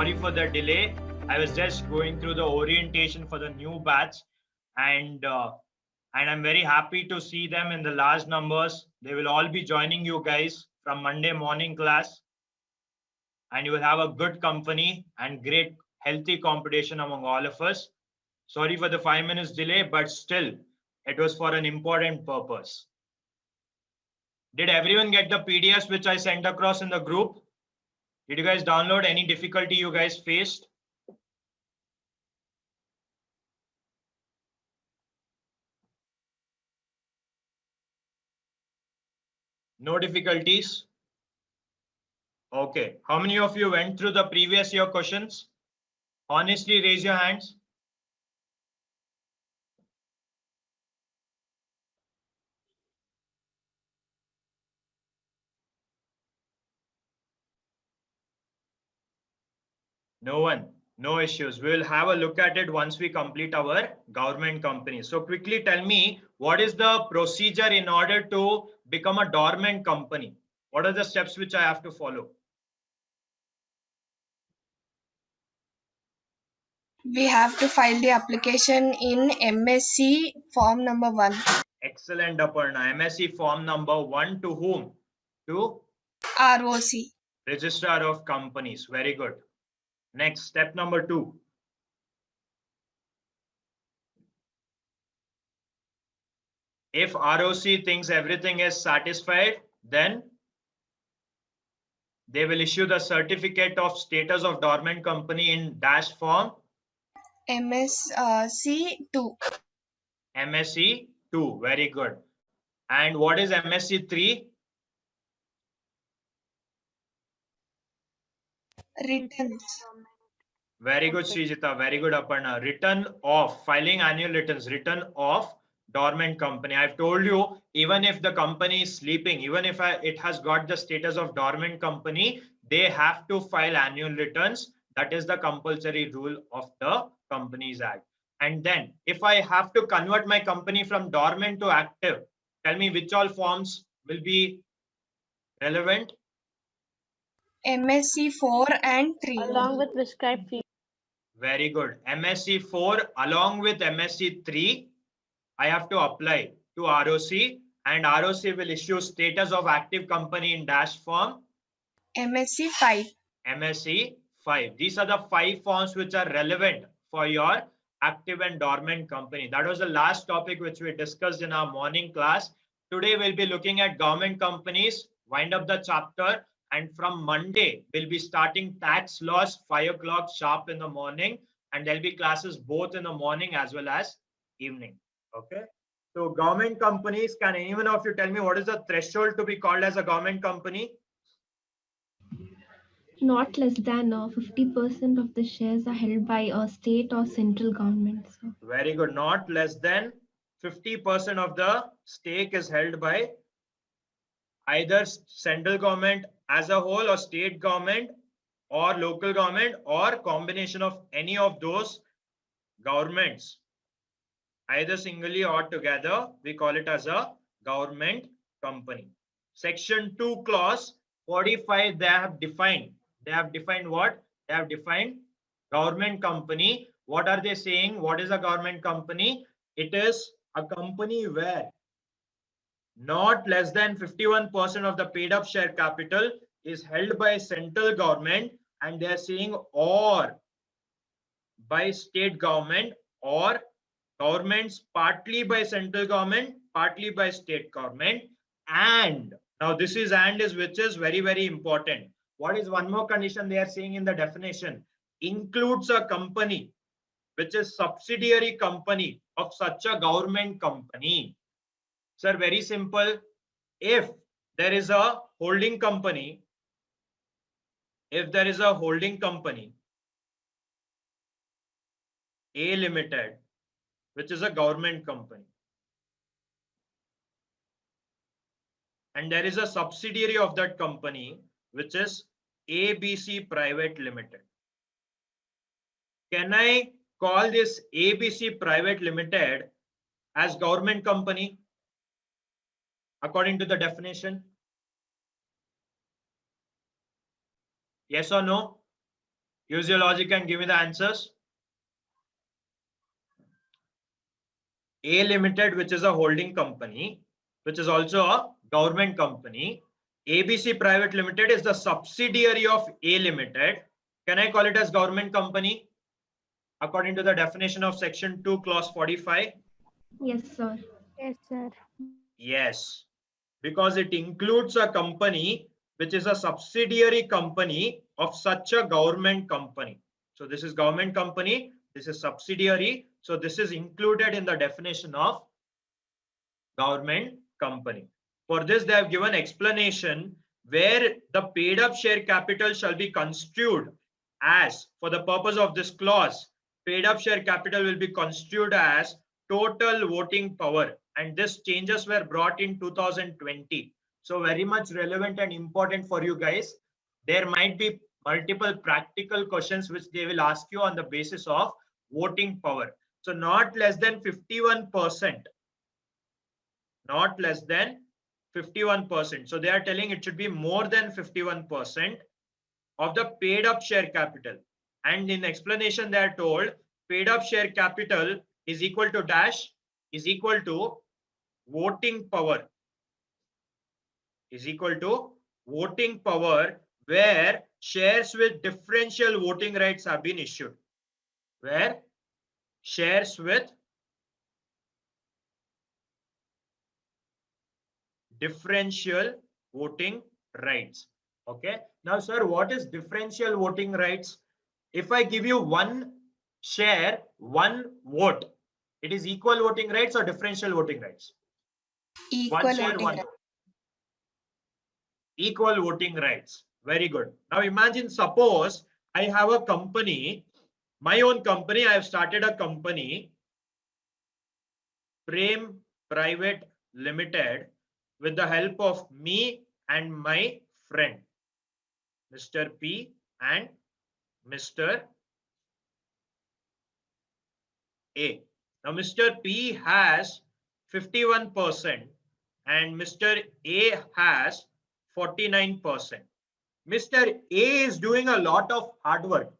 sorry for the delay. I was just going through the orientation for the new batch, and I'm very happy to see them in the large numbers. They will all be joining you guys from Monday morning class, and you will have a good company and great healthy competition among all of us. Sorry for the 5 minutes delay, but still it was for an important purpose. Did everyone get the PDFs which I sent across in the group? Did you guys download? Any difficulty you guys faced? No difficulties? Okay. How many of you went through the previous year questions? Honestly, raise your hands. No one. No issues. We will have a look at it once we complete our government company. So quickly tell me, what is the procedure in order to become a dormant company? What are the steps which I have to follow? We have to file the application in MSc form number 1. Excellent, Aparna. MSc form number 1 to whom? To ROC. Registrar of Companies. Very good. Next, step number 2. If ROC thinks everything is satisfied, then they will issue the certificate of status of dormant company in dash form MSc 2. MSc 2. Very good. And what is MSc 3? Returns. Very good, Srijita. Very good, Aparna. Return of filing annual returns, return of dormant company. I've told you, even if the company is sleeping, even if it has got the status of dormant company, they have to file annual returns. That is the compulsory rule of the Companies Act. And then if I have to convert my company from dormant to active, tell me which all forms will be relevant? MSc 4 and 3. Along with prescribed fee. Very good. MSc 4 along with MSc 3, I have to apply to ROC, and ROC will issue status of active company in dash form MSc 5. MSc 5. These are the 5 forms which are relevant for your active and dormant company. That was the last topic which we discussed in our morning class. Today we'll be looking at government companies, wind up the chapter, and from Monday we'll be starting tax laws 5 o'clock sharp in the morning, and there'll be classes both in the morning as well as evening. Okay. So government companies, can anyone of you tell me what is the threshold to be called as a government company? Not less than 50% of the shares are held by a state or central government. So. Very good. Not less than 50% of the stake is held by either central government as a whole or state government or local government or combination of any of those governments. Either singly or together, we call it as a government company. Section 2 clause 45, they have defined. They have defined what? They have defined government company. What are they saying? What is a government company? It is a company where not less than 51% of the paid up share capital is held by central government, and they are saying or by state government or governments partly by central government, partly by state government. And now this is and is which is very, very important. What is one more condition they are saying in the definition? Includes a company which is subsidiary company of such a government company. Sir, very simple. If there is a holding company, A Limited, which is a government company, and there is a subsidiary of that company which is ABC Private Limited. Can I call this ABC Private Limited as government company according to the definition? Yes or no? Use your logic and give me the answers. A Limited, which is a holding company, which is also a government company. ABC Private Limited is the subsidiary of A Limited. Can I call it as government company according to the definition of section 2 clause 45? Yes, sir. Yes, sir. Yes, because it includes a company which is a subsidiary company of such a government company. So this is government company, this is subsidiary. So this is included in the definition of government company. For this, they have given explanation where the paid up share capital shall be construed as, for the purpose of this clause, paid up share capital will be construed as total voting power. And this changes were brought in 2020. So very much relevant and important for you guys. There might be multiple practical questions which they will ask you on the basis of voting power. So not less than 51%. Not less than 51%. So they are telling it should be more than 51% of the paid up share capital. And in explanation, they are told paid up share capital is equal to dash is equal to voting power is equal to voting power where shares with differential voting rights have been issued. Where shares with differential voting rights. Okay. Now, sir, what is differential voting rights? If I give you one share, one vote, it is equal voting rights or differential voting rights? Equal One share, voting one right. vote. Equal voting rights. Very good. Now imagine, suppose I have a company, my own company. I have started a company, Prem Private Limited, with the help of me and my friend, Mr. P and Mr. A. Now, Mr. P has 51% and Mr. A has 49%. Mr. A is doing a lot of hard work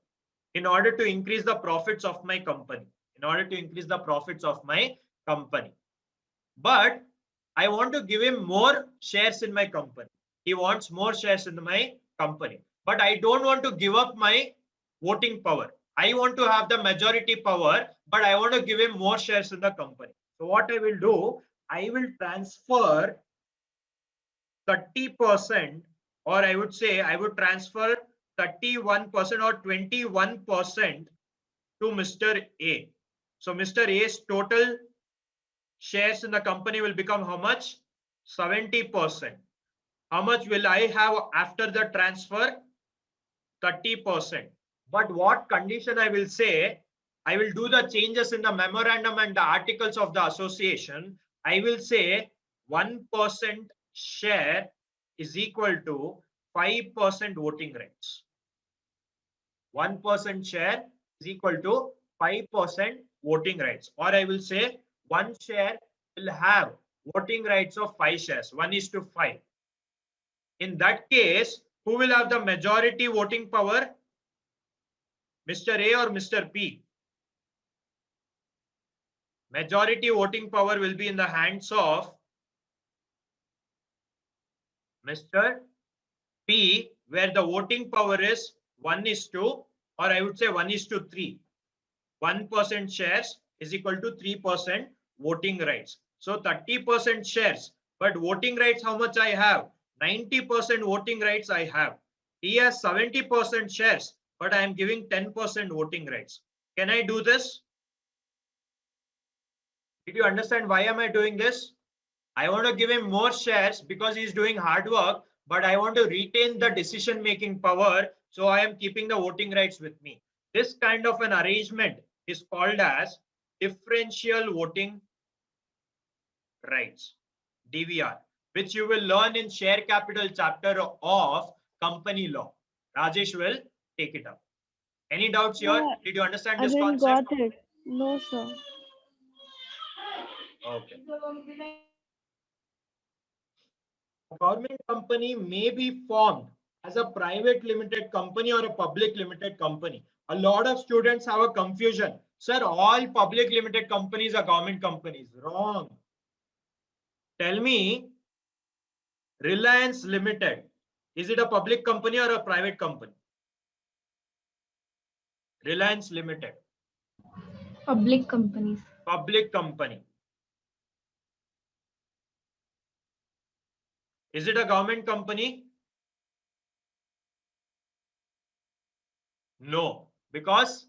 in order to increase the profits of my company. But I want to give him more shares in my company. He wants more shares in my company. But I don't want to give up my voting power. I want to have the majority power, but I want to give him more shares in the company. So what I will do, I will transfer 30%, or I would say I would transfer 31% or 21% to Mr. A. So Mr. A's total shares in the company will become how much? 70%. How much will I have after the transfer? 30%. But what condition I will say? I will do the changes in the memorandum and the articles of the association. I will say 1% share is equal to 5% voting rights. 1% share is equal to 5% voting rights. Or I will say one share will have voting rights of 5 shares, 1:5. In that case, who will have the majority voting power? Mr. A or Mr. P? Majority voting power will be in the hands of Mr. P, where the voting power is 1:2, or I would say 1:3. 1% shares is equal to 3% voting rights. So 30% shares, but voting rights, how much I have? 90% voting rights I have. He has 70% shares, but I am giving 10% voting rights. Can I do this? Did you understand why am I doing this? I want to give him more shares because he's doing hard work, but I want to retain the decision making power. So I am keeping the voting rights with me. This kind of an arrangement is called as differential voting rights, DVR, which you will learn in share capital chapter of company law. Rajesh will take it up. Any doubts here? No, Did you understand I this didn't concept? got it. No, sir. Okay. A government company may be formed as a private limited company or a public limited company? A lot of students have a confusion. Sir, all public limited companies are government companies. Wrong. Tell me, Reliance Limited, is it a public company or a private company? Reliance Limited, Public companies. public company. Is it a government company? No, because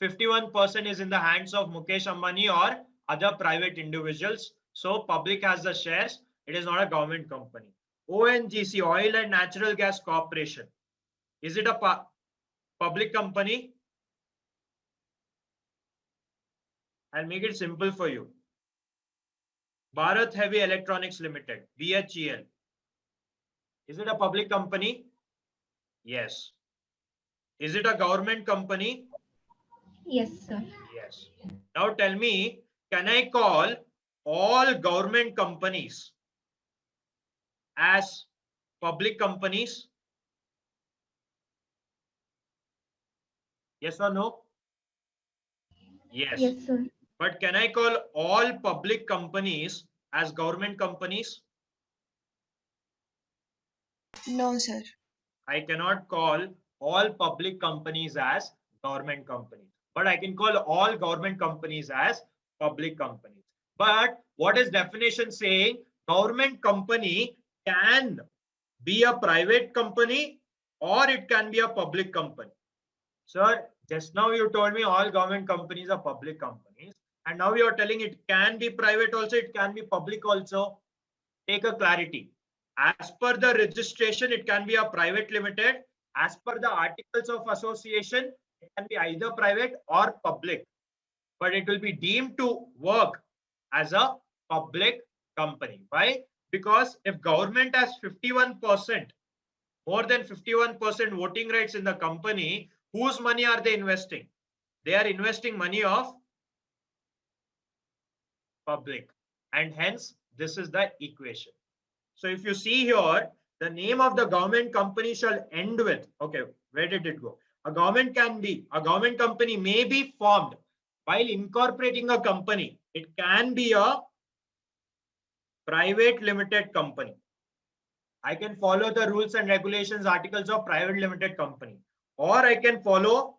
51% is in the hands of Mukesh Ambani or other private individuals. So public has the shares. It is not a government company. ONGC, Oil and Natural Gas Corporation. Is it a public company? I'll make it simple for you. Bharat Heavy Electronics Limited, BHEL. Is it a public company? Yes. Is it a government company? Yes, sir. Yes. Now tell me, can I call all government companies as public companies? Yes or no? Yes. Yes, sir. But can I call all public companies as government companies? No, sir. I cannot call all public companies as government companies, but I can call all government companies as public companies. But what is definition saying? Government company can be a private company or it can be a public company. Sir, just now you told me all government companies are public companies, and now you are telling it can be private also, it can be public also. Take a clarity. As per the registration, it can be a private limited. As per the articles of association, it can be either private or public, but it will be deemed to work as a public company. Why? Because if government has 51%, more than 51% voting rights in the company, whose money are they investing? They are investing money of public, and hence this is the equation. So if you see here, the name of the government company shall end with, okay, where did it go? A government company may be formed while incorporating a company. It can be a private limited company. I can follow the rules and regulations, articles of private limited company, or I can follow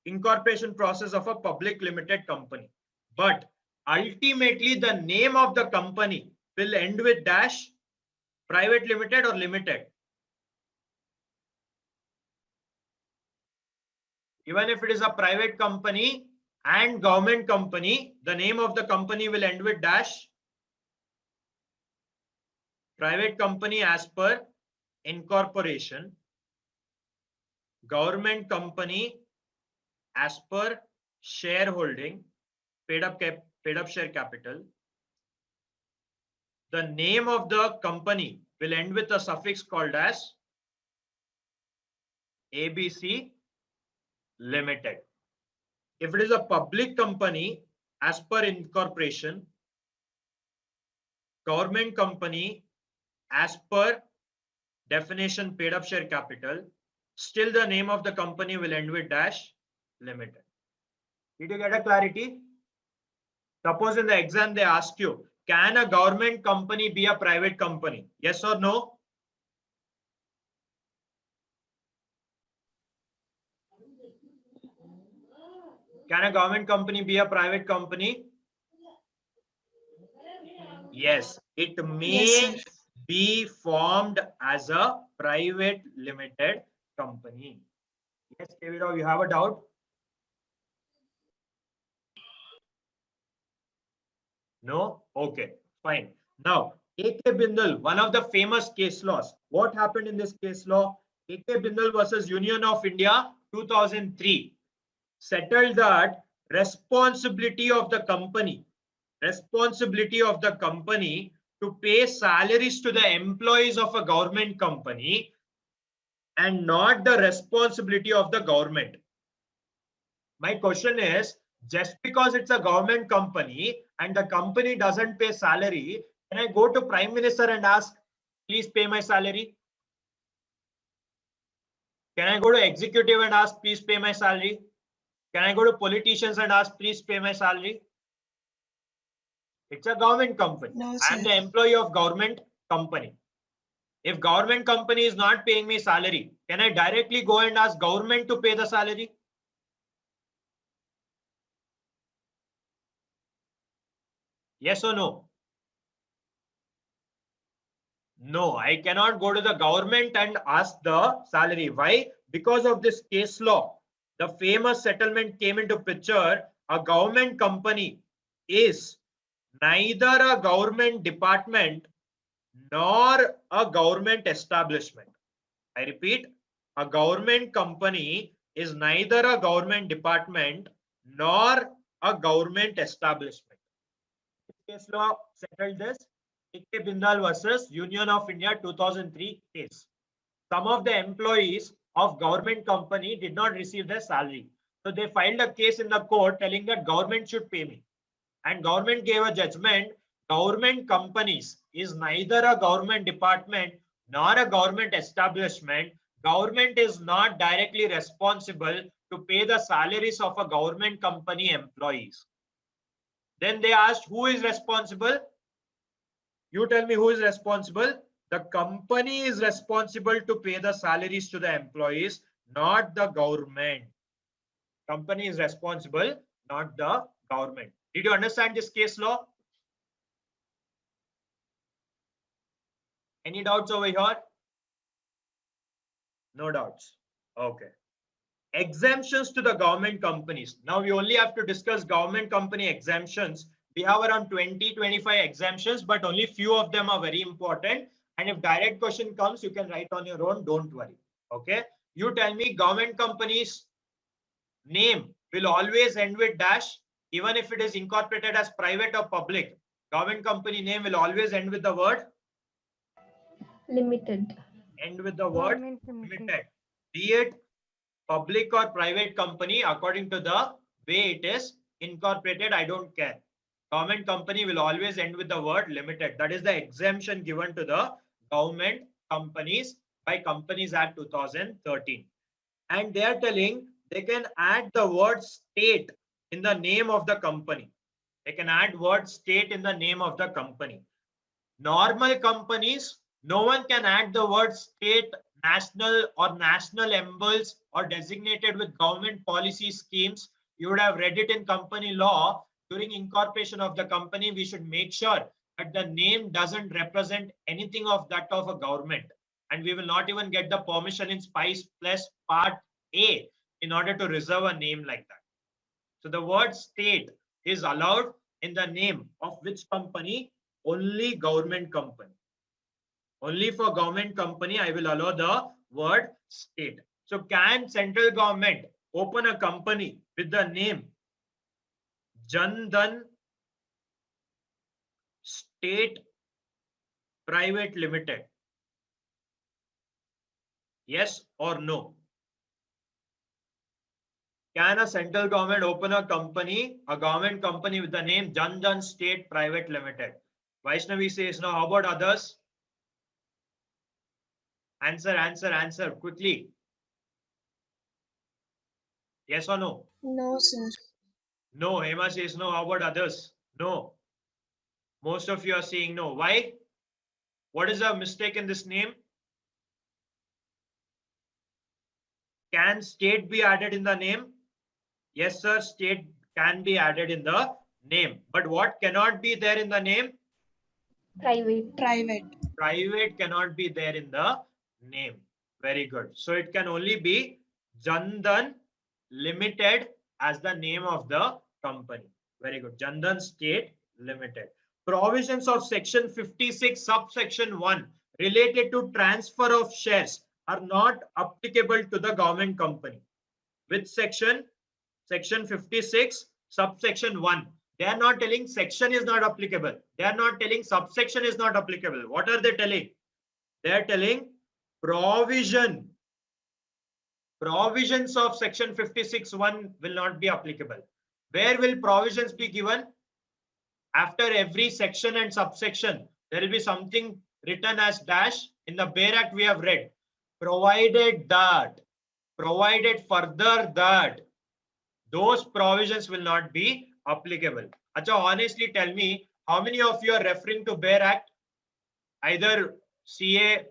incorporation process of a public limited company. But ultimately, the name of the company will end with dash, private limited or limited. Even if it is a private company and government company, the name of the company will end with dash, private company as per incorporation, government company as per shareholding, paid up share capital. The name of the company will end with a suffix called as ABC Limited. If it is a public company, as per incorporation, government company as per definition paid up share capital, still the name of the company will end with dash limited. Did you get a clarity? Suppose in the exam they ask you, can a government company be a private company? Yes or no? Can a government company be a private company? Yes, it may Yes, sir. be formed as a private limited company. Yes, David, you have a doubt? No? Okay, fine. Now, A.K. Bindal, one of the famous case laws. What happened in this case law? A.K. Bindal versus Union of India, 2003, settled that responsibility of the company to pay salaries to the employees of a government company and not the responsibility of the government. My question is, just because it's a government company and the company doesn't pay salary, can I go to Prime Minister and ask, please pay my salary? Can I go to executive and ask, please pay my salary? Can I go to politicians and ask, please pay my salary? It's a government company. No, I am sir. the employee of government company. If government company is not paying me salary, can I directly go and ask government to pay the salary? Yes or no? No, I cannot go to the government and ask the salary. Why? Because of this case law. The famous settlement came into picture. A government company is neither a government department nor a government establishment. I repeat, a government company is neither a government department nor a government establishment. Case law settled this. A.K. Bindal versus Union of India 2003 case. Some of the employees of government company did not receive their salary. So they filed a case in the court telling that government should pay me. And government gave a judgment. Government companies is neither a government department nor a government establishment. Government is not directly responsible to pay the salaries of a government company employees. Then they asked, who is responsible? You tell me who is responsible. The company is responsible to pay the salaries to the employees, not the government. Company is responsible, not the government. Did you understand this case law? Any doubts over here? No doubts. Okay. Exemptions to the government companies. Now we only have to discuss government company exemptions. We have around 20-25 exemptions, but only few of them are very important. And if direct question comes, you can write on your own. Don't worry. Okay. You tell me, government companies name will always end with dash, even if it is incorporated as private or public. Government company name will always end with the word Limited. end with the word Government limited. limited. Be it public or private company, according to the way it is incorporated, I don't care. Government company will always end with the word limited. That is the exemption given to the government companies by Companies Act 2013. And they are telling they can add the word state in the name of the company. They can add word state in the name of the company. Normal companies, no one can add the word state, national or national emblems or designated with government policy schemes. You would have read it in company law. During incorporation of the company, we should make sure that the name doesn't represent anything of that of a government. And we will not even get the permission in Spice Plus Part A in order to reserve a name like that. So the word state is allowed in the name of which company? Only government company. Only for government company, I will allow the word state. So can central government open a company with the name Jan Dhan State Private Limited? Yes or no? Can a central government open a company, a government company with the name Jan Dhan State Private Limited? Vaishnavi says no. How about others? Answer quickly. Yes or no? No, sir. No. Hema says no. How about others? No. Most of you are saying no. Why? What is the mistake in this name? Can state be added in the name? Yes, sir. State can be added in the name. But what cannot be there in the name? Private. Private. Private cannot be there in the name. Very good. So it can only be Jan Dhan Limited as the name of the company. Very good. Jan Dhan State Limited. Provisions of section 56 subsection 1 related to transfer of shares are not applicable to the government company. Which section? Section 56 subsection 1. They are not telling section is not applicable. They are not telling subsection is not applicable. What are they telling? They are telling provisions of section 56(1) will not be applicable. Where will provisions be given? After every section and subsection, there will be something written as dash. In the Bail Act we have read, provided that provided further that those provisions will not be applicable. Acha, honestly tell me, how many of you are referring to Bare Act? Either CA,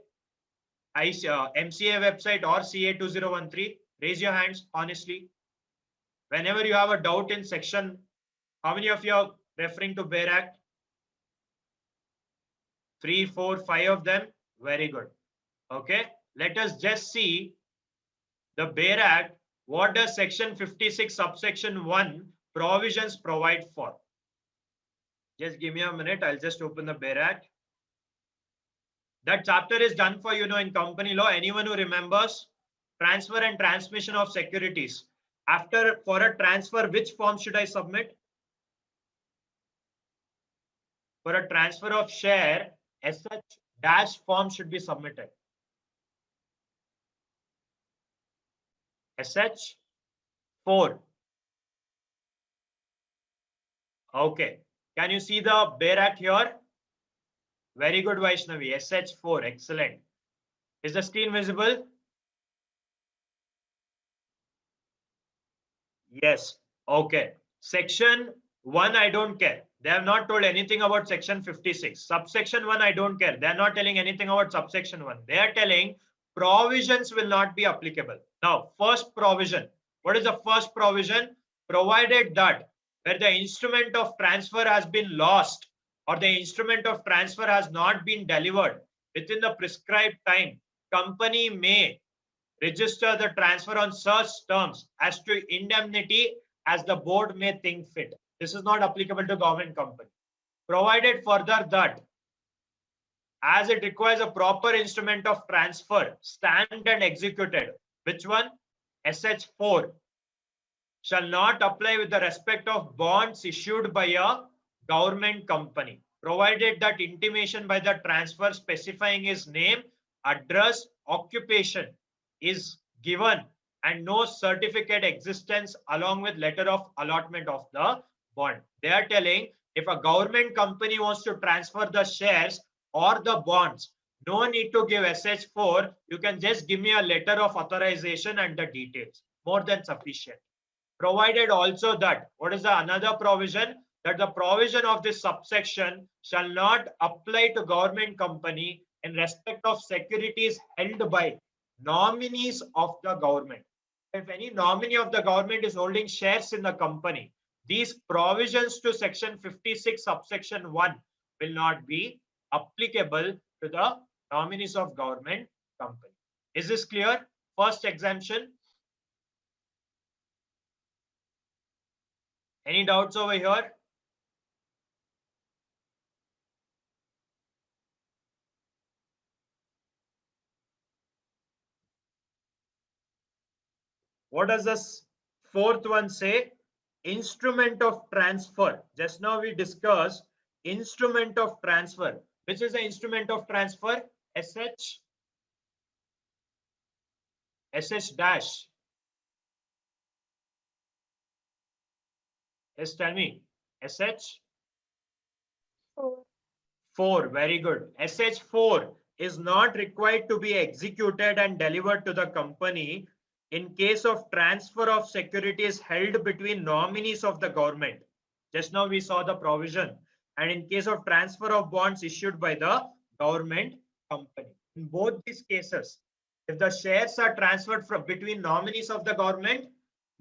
MCA website or CA 2013? Raise your hands, honestly. Whenever you have a doubt in section, how many of you are referring to Bare Act? 3, 4, 5 of them. Very good. Okay, let us just see the Bare Act. What does section 56 subsection 1 provisions provide for? Just give me a minute. I'll just open the Bare Act. That chapter is done for, in company law. Anyone who remembers? Transfer and transmission of securities. For a transfer, which form should I submit? For a transfer of share, SH- form should be submitted. SH4. Okay. Can you see the Bare Act here? Very good, Vaishnavi. SH4. Excellent. Is the screen visible? Yes. Okay. Section 1, I don't care. They have not told anything about section 56. Subsection 1, I don't care. They are not telling anything about subsection 1. They are telling provisions will not be applicable. Now, first provision. What is the first provision? Provided that where the instrument of transfer has been lost or the instrument of transfer has not been delivered within the prescribed time, company may register the transfer on such terms as to indemnity as the board may think fit. This is not applicable to government company. Provided further that as it requires a proper instrument of transfer, stamped and executed, which one? SH4 shall not apply with the respect of bonds issued by a government company, provided that intimation by the transfer specifying his name, address, occupation is given and no certificate existence along with letter of allotment of the bond. They are telling if a government company wants to transfer the shares or the bonds, no need to give SH4. You can just give me a letter of authorization and the details. More than sufficient. Provided also that, what is the another provision? That the provision of this subsection shall not apply to government company in respect of securities held by nominees of the government. If any nominee of the government is holding shares in the company, these provisions to section 56 subsection 1 will not be applicable to the nominees of government company. Is this clear? First exemption. Any doubts over here? What does this fourth one say? Instrument of transfer. Just now we discussed instrument of transfer. Which is the instrument of transfer? SH dash. Yes, tell me. SH 4. Very good. SH4 is not required to be executed and delivered to the company in case of transfer of securities held between nominees of the government. Just now we saw the provision. And in case of transfer of bonds issued by the government company. In both these cases, if the shares are transferred from between nominees of the government,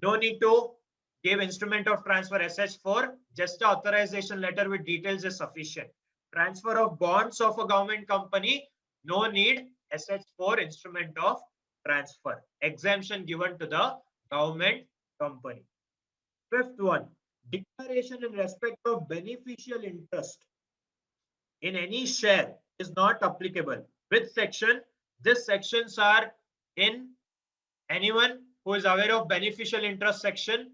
no need to give instrument of transfer SH4. Just the authorization letter with details is sufficient. Transfer of bonds of a government company, no need SH4 instrument of transfer. Exemption given to the government company. Fifth one, declaration in respect of beneficial interest in any share is not applicable. Which section? These sections are in anyone who is aware of beneficial interest section?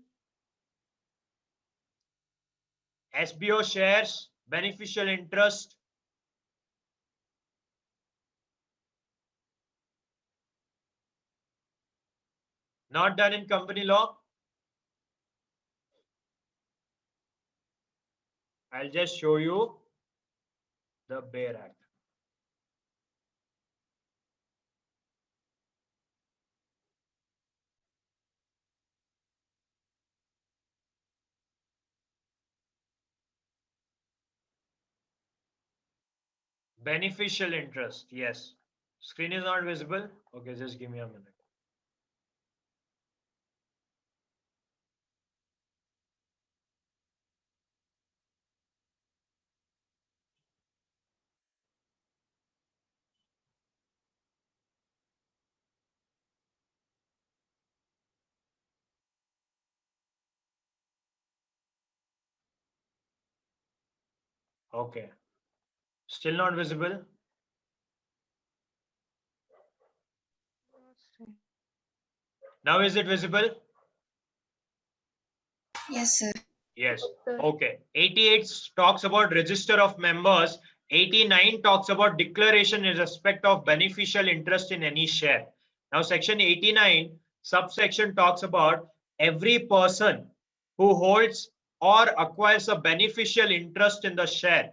SBO shares, beneficial interest. Not done in company law. I'll just show you the Bare Act. Beneficial interest. Yes. Screen is not visible. Okay, just give me a minute. Okay. Still not visible? Now is it visible? Yes, sir. Yes. Sir. Okay. 88 talks about register of members. 89 talks about declaration in respect of beneficial interest in any share. Now section 89 subsection talks about every person who holds or acquires a beneficial interest in the share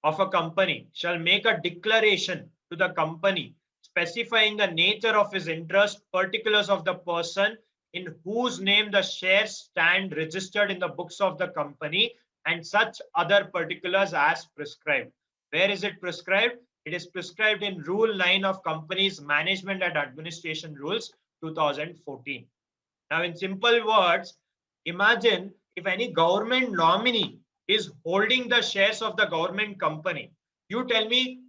of a company shall make a declaration to the company specifying the nature of his interest, particulars of the person in whose name the shares stand registered in the books of the company, and such other particulars as prescribed. Where is it prescribed? It is prescribed in Rule 9 of Companies Management and Administration Rules 2014. Now, in simple words, imagine if any government nominee is holding the shares of the government company. You tell me,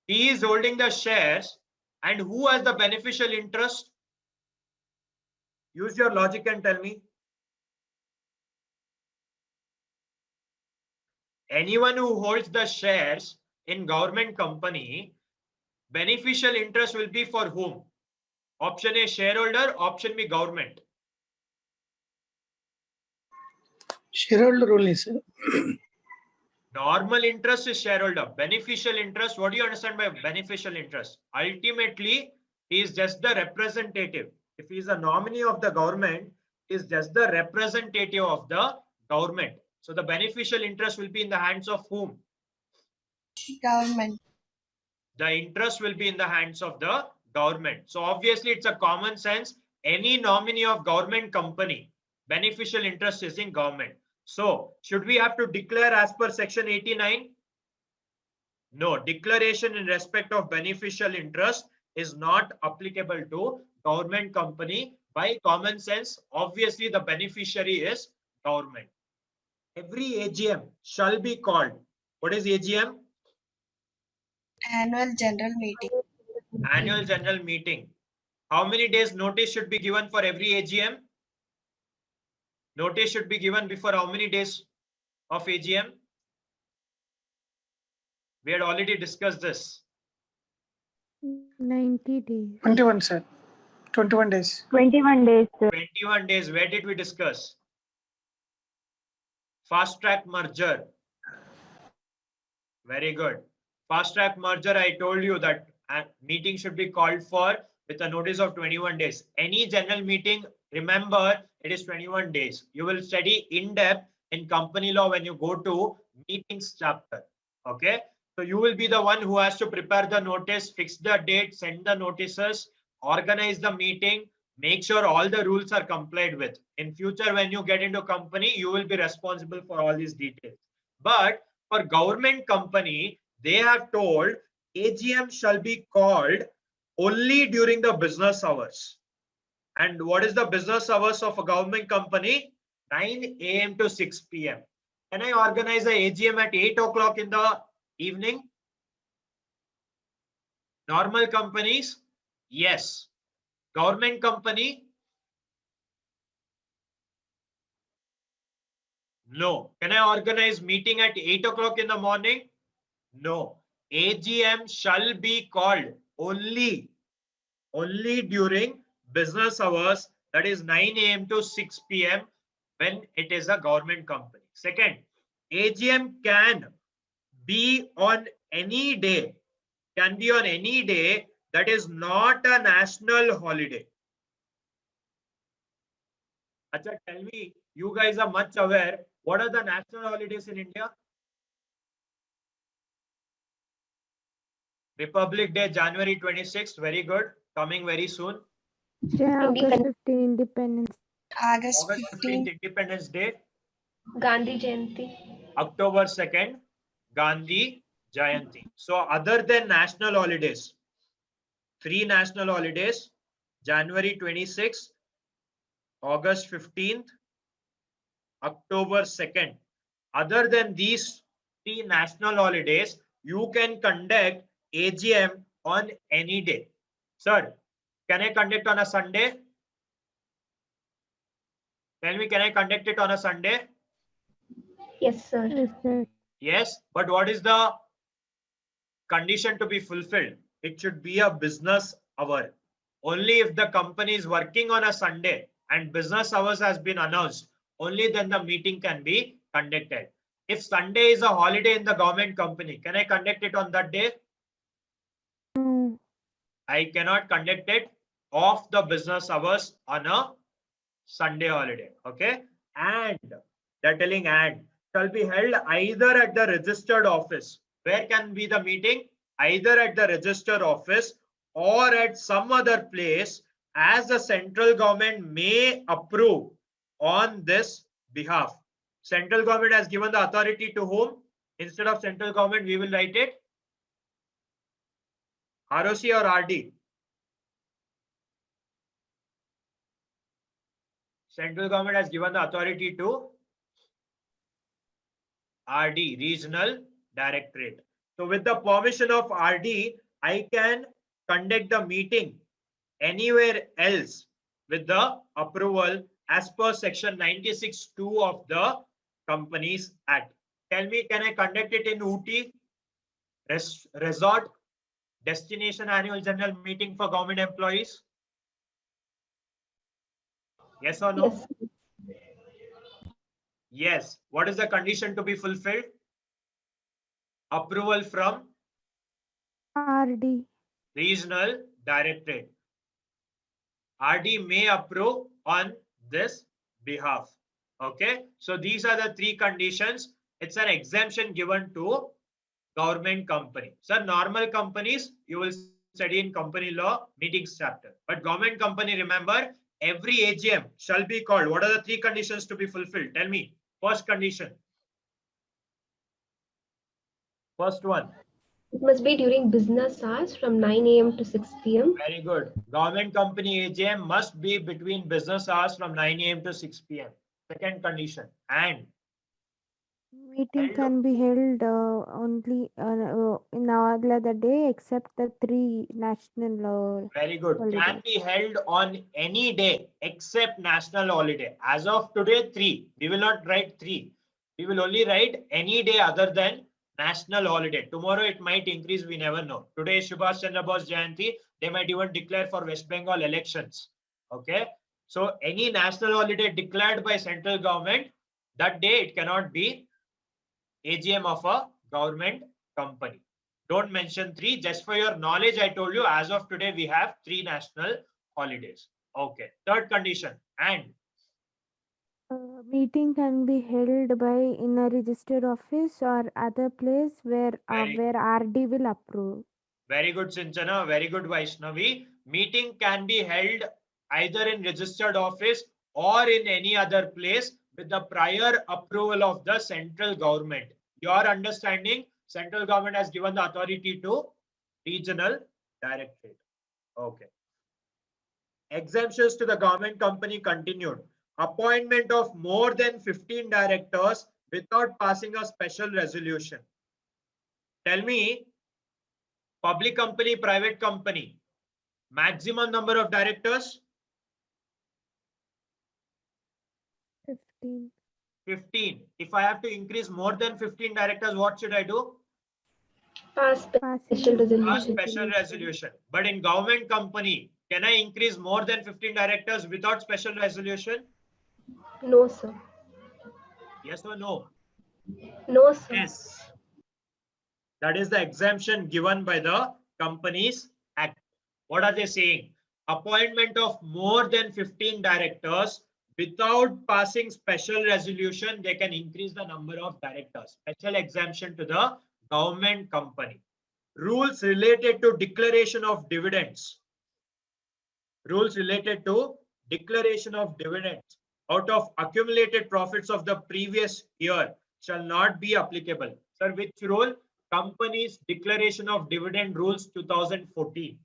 he is holding the shares and who has the beneficial interest? Use your logic and tell me. Anyone who holds the shares in government company, beneficial interest will be for whom? Option A, shareholder. Option B, government. Shareholder only, sir. Normal interest is shareholder. Beneficial interest, what do you understand by beneficial interest? Ultimately, he is just the representative. If he is a nominee of the government, he is just the representative of the government. So the beneficial interest will be in the hands of whom? Government. The interest will be in the hands of the government. So obviously, it's a common sense. Any nominee of government company, beneficial interest is in government. So should we have to declare as per section 89? No, declaration in respect of beneficial interest is not applicable to government company. By common sense, obviously the beneficiary is government. Every AGM shall be called. What is AGM? Annual general meeting. Annual general meeting. How many days notice should be given for every AGM? Notice should be given before how many days of AGM? We had already discussed this. 90 days. 21, sir. 21 days. 21 days, sir. 21 days. Where did we discuss? Fast track merger. Very good. Fast track merger, I told you that a meeting should be called for with a notice of 21 days. Any general meeting, remember, it is 21 days. You will study in depth in company law when you go to meetings chapter. Okay. So you will be the one who has to prepare the notice, fix the date, send the notices, organize the meeting, make sure all the rules are complied with. In future, when you get into company, you will be responsible for all these details. But for government company, they have told AGM shall be called only during the business hours. And what is the business hours of a government company? 9 a.m. to 6 p.m. Can I organize a AGM at 8 o'clock in the evening? Normal companies? Yes. Government company? No. Can I organize meeting at 8 o'clock in the morning? No. AGM shall be called only during business hours, that is 9 a.m. to 6 p.m. when it is a government company. Second, AGM can be on any day, that is not a national holiday. Acha, tell me, you guys are much aware, what are the national holidays in India? Republic Day, January 26th, very good, coming very soon. August 15, Independence. August August 15th. 15th, Independence Day. Gandhi Jayanti. October 2nd, Gandhi Jayanti. So other than national holidays, 3 national holidays, January 26th, August 15th, October 2nd. Other than these 3 national holidays, you can conduct AGM on any day. Sir, can I conduct on a Sunday? Tell me, can I conduct it on a Sunday? Yes, sir. Yes, sir. Yes, but what is the condition to be fulfilled? It should be a business hour. Only if the company is working on a Sunday and business hours has been announced, only then the meeting can be conducted. If Sunday is a holiday in the government company, can I conduct it on that day? No. I cannot conduct it off the business hours on a Sunday holiday. Okay. And they're telling and shall be held either at the registered office. Where can be the meeting? Either at the registered office or at some other place as the central government may approve on this behalf. Central government has given the authority to whom? Instead of central government, we will write it ROC or RD. Central government has given the authority to RD, Regional Directorate. So with the permission of RD, I can conduct the meeting anywhere else with the approval as per section 96(2) of the Companies Act. Tell me, can I conduct it in Ooty Resort Destination Annual General Meeting for government employees? Yes or no? Yes. Yes. What is the condition to be fulfilled? Approval from RD. Regional Directorate. RD may approve on this behalf. Okay. So these are the 3 conditions. It's an exemption given to government company. So normal companies, you will study in company law meetings chapter. But government company, remember, every AGM shall be called. What are the 3 conditions to be fulfilled? Tell me. First condition. First one. It must be during business hours from 9 a.m. to 6 p.m. Very good. Government company AGM must be between business hours from 9 a.m. to 6 p.m. Second condition. And Meeting Held- can be held only in all other day except the 3 national. very good. Can Holiday. be held on any day except national holiday. As of today, 3. We will not write 3. We will only write any day other than national holiday. Tomorrow it might increase. We never know. Today is Subhash Chandra Bose Jayanti. They might even declare for West Bengal elections. Okay. So any national holiday declared by central government, that day it cannot be AGM of a government company. Don't mention 3. Just for your knowledge, I told you as of today we have 3 national holidays. Okay. Third condition. And Meeting can be held by in a registered office or other place where RD will approve. very good, Sinchana. Very good, Vaishnavi. Meeting can be held either in registered office or in any other place with the prior approval of the central government. Your understanding, central government has given the authority to regional directorate. Okay. Exemptions to the government company continued. Appointment of more than 15 directors without passing a special resolution. Tell me, public company, private company, maximum number of directors? 15. 15. If I have to increase more than 15 directors, what should I do? Pass Passing special the A resolution. special resolution. But in government company, can I increase more than 15 directors without special resolution? No, sir. Yes or no? No, sir. Yes. That is the exemption given by the Companies Act. What are they saying? Appointment of more than 15 directors without passing special resolution, they can increase the number of directors. Special exemption to the government company. Rules related to declaration of dividends. Rules related to declaration of dividends out of accumulated profits of the previous year shall not be applicable. Sir, which rule? Companies Declaration of Dividend Rules 2014.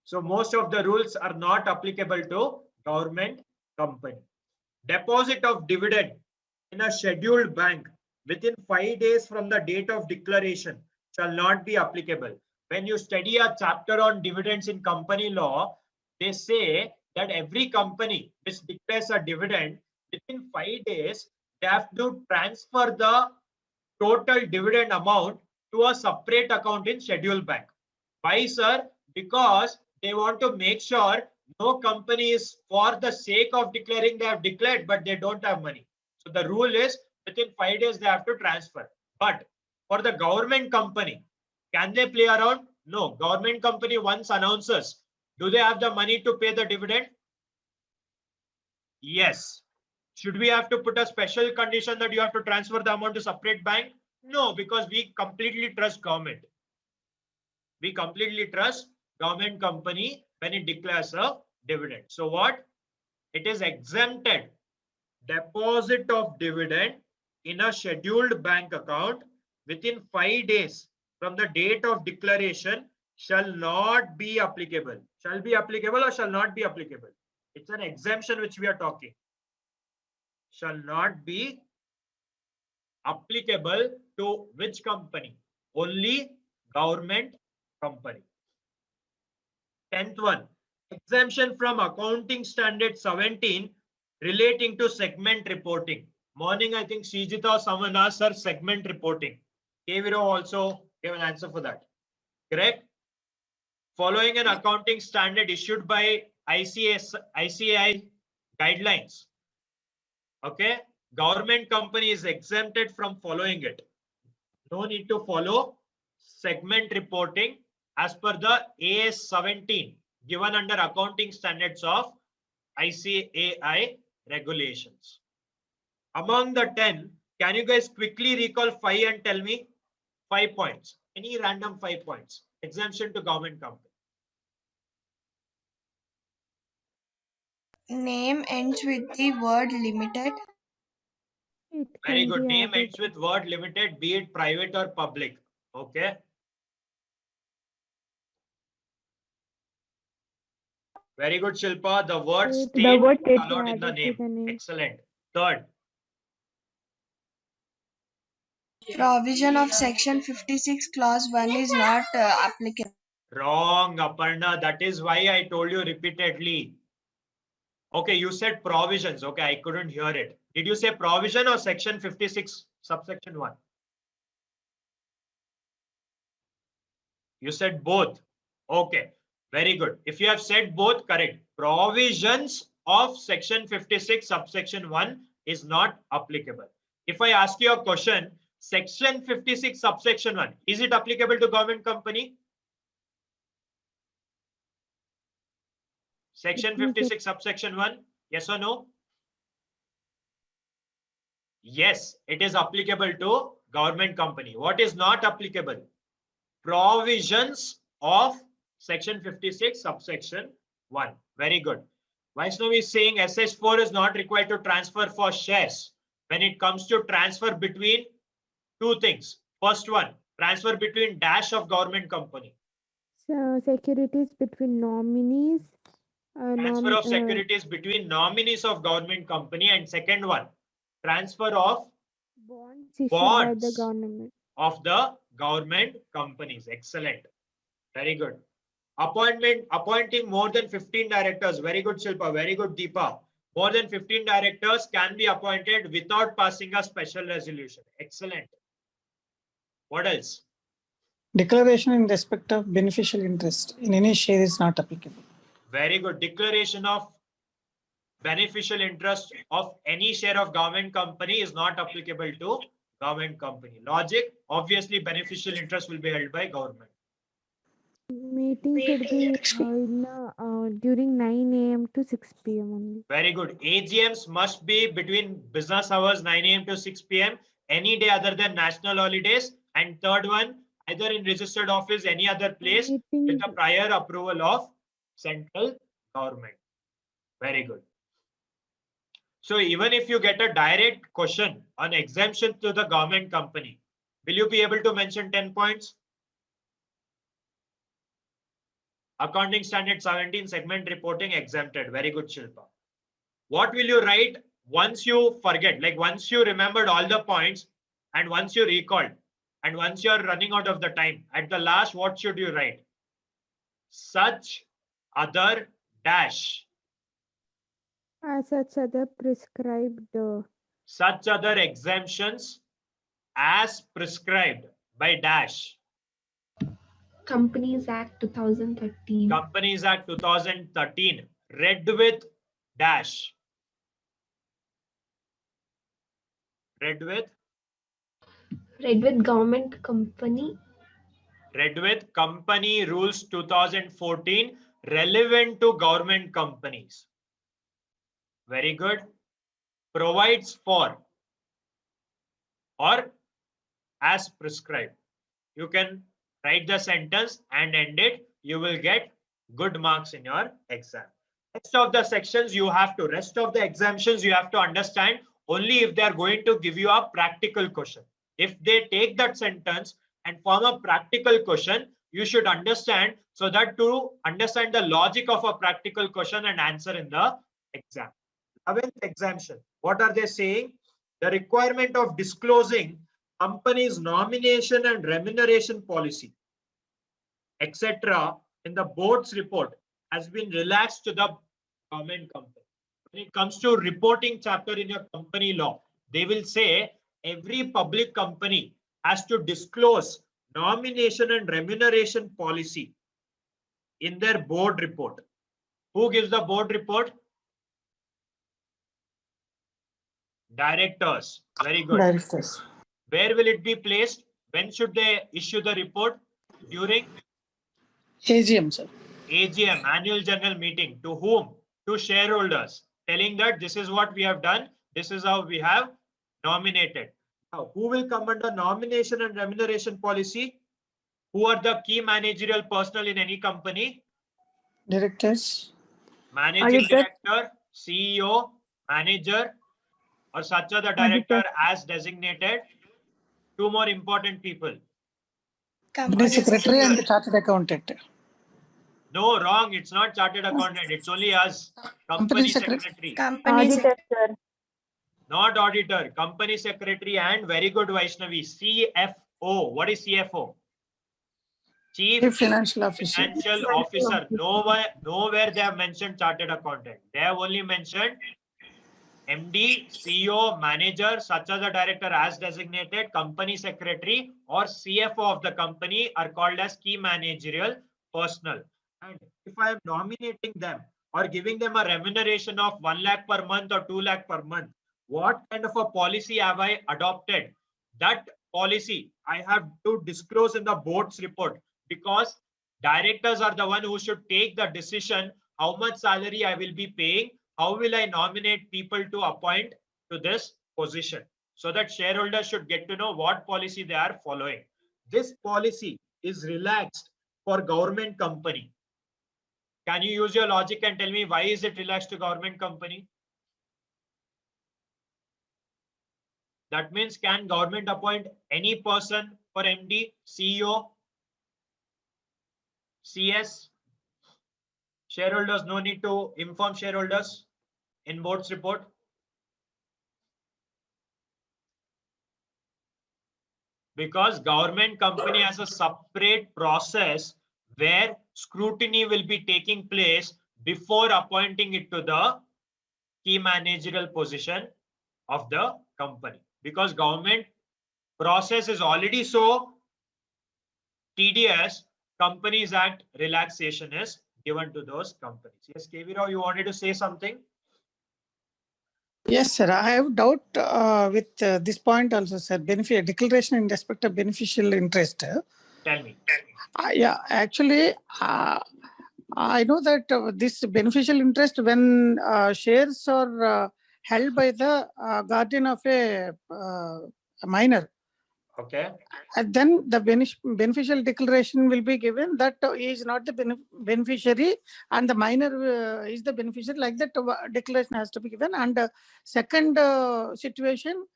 So most of the rules are not applicable to government company. Deposit of dividend in a scheduled bank within 5 days from the date of declaration shall not be applicable. When you study a chapter on dividends in company law, they say that every company which declares a dividend within 5 days, they have to transfer the total dividend amount to a separate account in scheduled bank. Why, sir? Because they want to make sure no company is, for the sake of declaring, they have declared but they don't have money. So the rule is within 5 days they have to transfer. But for the government company, can they play around? No. Government company once announces, do they have the money to pay the dividend? Yes. Should we have to put a special condition that you have to transfer the amount to separate bank? No, because we completely trust government. We completely trust government company when it declares a dividend. So what? It is exempted. Deposit of dividend in a scheduled bank account within 5 days from the date of declaration shall not be applicable. Shall be applicable or shall not be applicable? It's an exemption which we are talking. Shall not be applicable to which company? Only government company. 10th one, exemption from accounting standard 17 relating to segment reporting. Morning, I think Srijita or someone asked, sir, segment reporting. Keviro also gave an answer for that. Correct? Following an accounting standard issued by ICAI guidelines. Okay, government company is exempted from following it. No need to follow segment reporting as per the AS 17 given under accounting standards of ICAI regulations. Among the 10, can you guys quickly recall 5 and tell me 5 points? Any random 5 points? Exemption to government company. Name ends with the word limited. It Very can good. be Name added. ends with word limited, be it private or public. Okay. Very good, Shilpa. The word The state word is state allowed in the added to name. the name. Excellent. Third, Provision of section 56 clause 1 is not applicable. wrong, Aparna. That is why I told you repeatedly. Okay, you said provisions. Okay, I couldn't hear it. Did you say provision or section 56 subsection 1? You said both. Okay, very good. If you have said both, correct. Provisions of section 56 subsection 1 is not applicable. If I ask you a question, section 56 subsection 1, is it applicable to government company? Section 56 subsection 1, yes or no? Yes, it is applicable to government company. What is not applicable? Provisions of section 56 subsection 1. Very good. Vaishnavi is saying SS4 is not required to transfer for shares when it comes to transfer between two things. First one, transfer between dash of government company. So, securities between nominees. Transfer of securities between nominees of government company, and second one, transfer of bonds issued by the bonds government. of the government companies. Excellent. Very good. Appointing more than 15 directors. Very good, Shilpa. Very good, Deepa. More than 15 directors can be appointed without passing a special resolution. Excellent. What else? Declaration in respect of beneficial interest in any share is not applicable. Very good. Declaration of beneficial interest of any share of government company is not applicable to government company. Logic, obviously beneficial interest will be held by government. Meeting should be during 9 a.m. to 6 p.m. only. Very good. AGMs must be between business hours 9 a.m. to 6 p.m. any day other than national holidays. And third one, either in registered office, any other place with the prior approval of central government. Very good. So even if you get a direct question on exemption to the government company, Will you be able to mention 10 points? Accounting Standard 17 segment reporting exempted. Very good, Shilpa. What will you write once you forget? Like once you remembered all the points and once you recalled and once you're running out of the time, at the last, what should you write? Such other dash. As such other prescribed. Such other exemptions as prescribed by dash. Companies Act 2013. Companies Act 2013. Read with dash. Read with? Read with Government Company. Read with Company Rules 2014 relevant to government companies. Very good. Provides for or as prescribed. You can write the sentence and end it. You will get good marks in your exam. Rest of the sections you have to, rest of the exemptions you have to understand only if they are going to give you a practical question. If they take that sentence and form a practical question, you should understand so that to understand the logic of a practical question and answer in the exam. 11th exemption. What are they saying? The requirement of disclosing company's nomination and remuneration policy, etc. in the board's report has been relaxed to the government company. When it comes to reporting chapter in your company law, they will say every public company has to disclose nomination and remuneration policy in their board report. Who gives the board report? Directors. Very good. Directors. Where will it be placed? When should they issue the report? During AGM, sir. AGM, annual general meeting. To whom? To shareholders, telling that this is what we have done, this is how we have nominated. Now, who will come under nomination and remuneration policy? Who are the key managerial personnel in any company? Directors. Managing director, CEO, manager, or such other director as designated. Two more important people. Company secretary and the chartered accountant. No, wrong. It's not chartered accountant. It's only us. Company secretary. Company secretary. Not auditor. Company secretary and very good Vaishnavi. CFO. What is CFO? Chief Financial Officer. Financial Officer. Nowhere they have mentioned chartered accountant. They have only mentioned MD, CEO, manager, such as a director as designated, company secretary or CFO of the company are called as key managerial personnel. And if I am nominating them or giving them a remuneration of 1 lakh per month or 2 lakh per month, what kind of a policy have I adopted? That policy I have to disclose in the board's report, because directors are the one who should take the decision how much salary I will be paying. How will I nominate people to appoint to this position? So that shareholders should get to know what policy they are following. This policy is relaxed for government company. Can you use your logic and tell me why is it relaxed to government company? That means can government appoint any person for MD, CEO, CS? Shareholders no need to inform shareholders in board's report. Because government company has a separate process where scrutiny will be taking place before appointing it to the key managerial position of the company. Because government process is already so tedious, Companies Act relaxation is given to those companies. Yes, KV Rao, you wanted to say something? Yes, sir. I have doubt with this point also, sir. Benefit declaration in respect of beneficial interest. Tell me. Yeah, actually, I know that this beneficial interest when shares are held by the guardian of a minor. Okay. And then the beneficial declaration will be given that he is not the beneficiary and the minor is the beneficiary. Like that declaration has to be given. And second situation,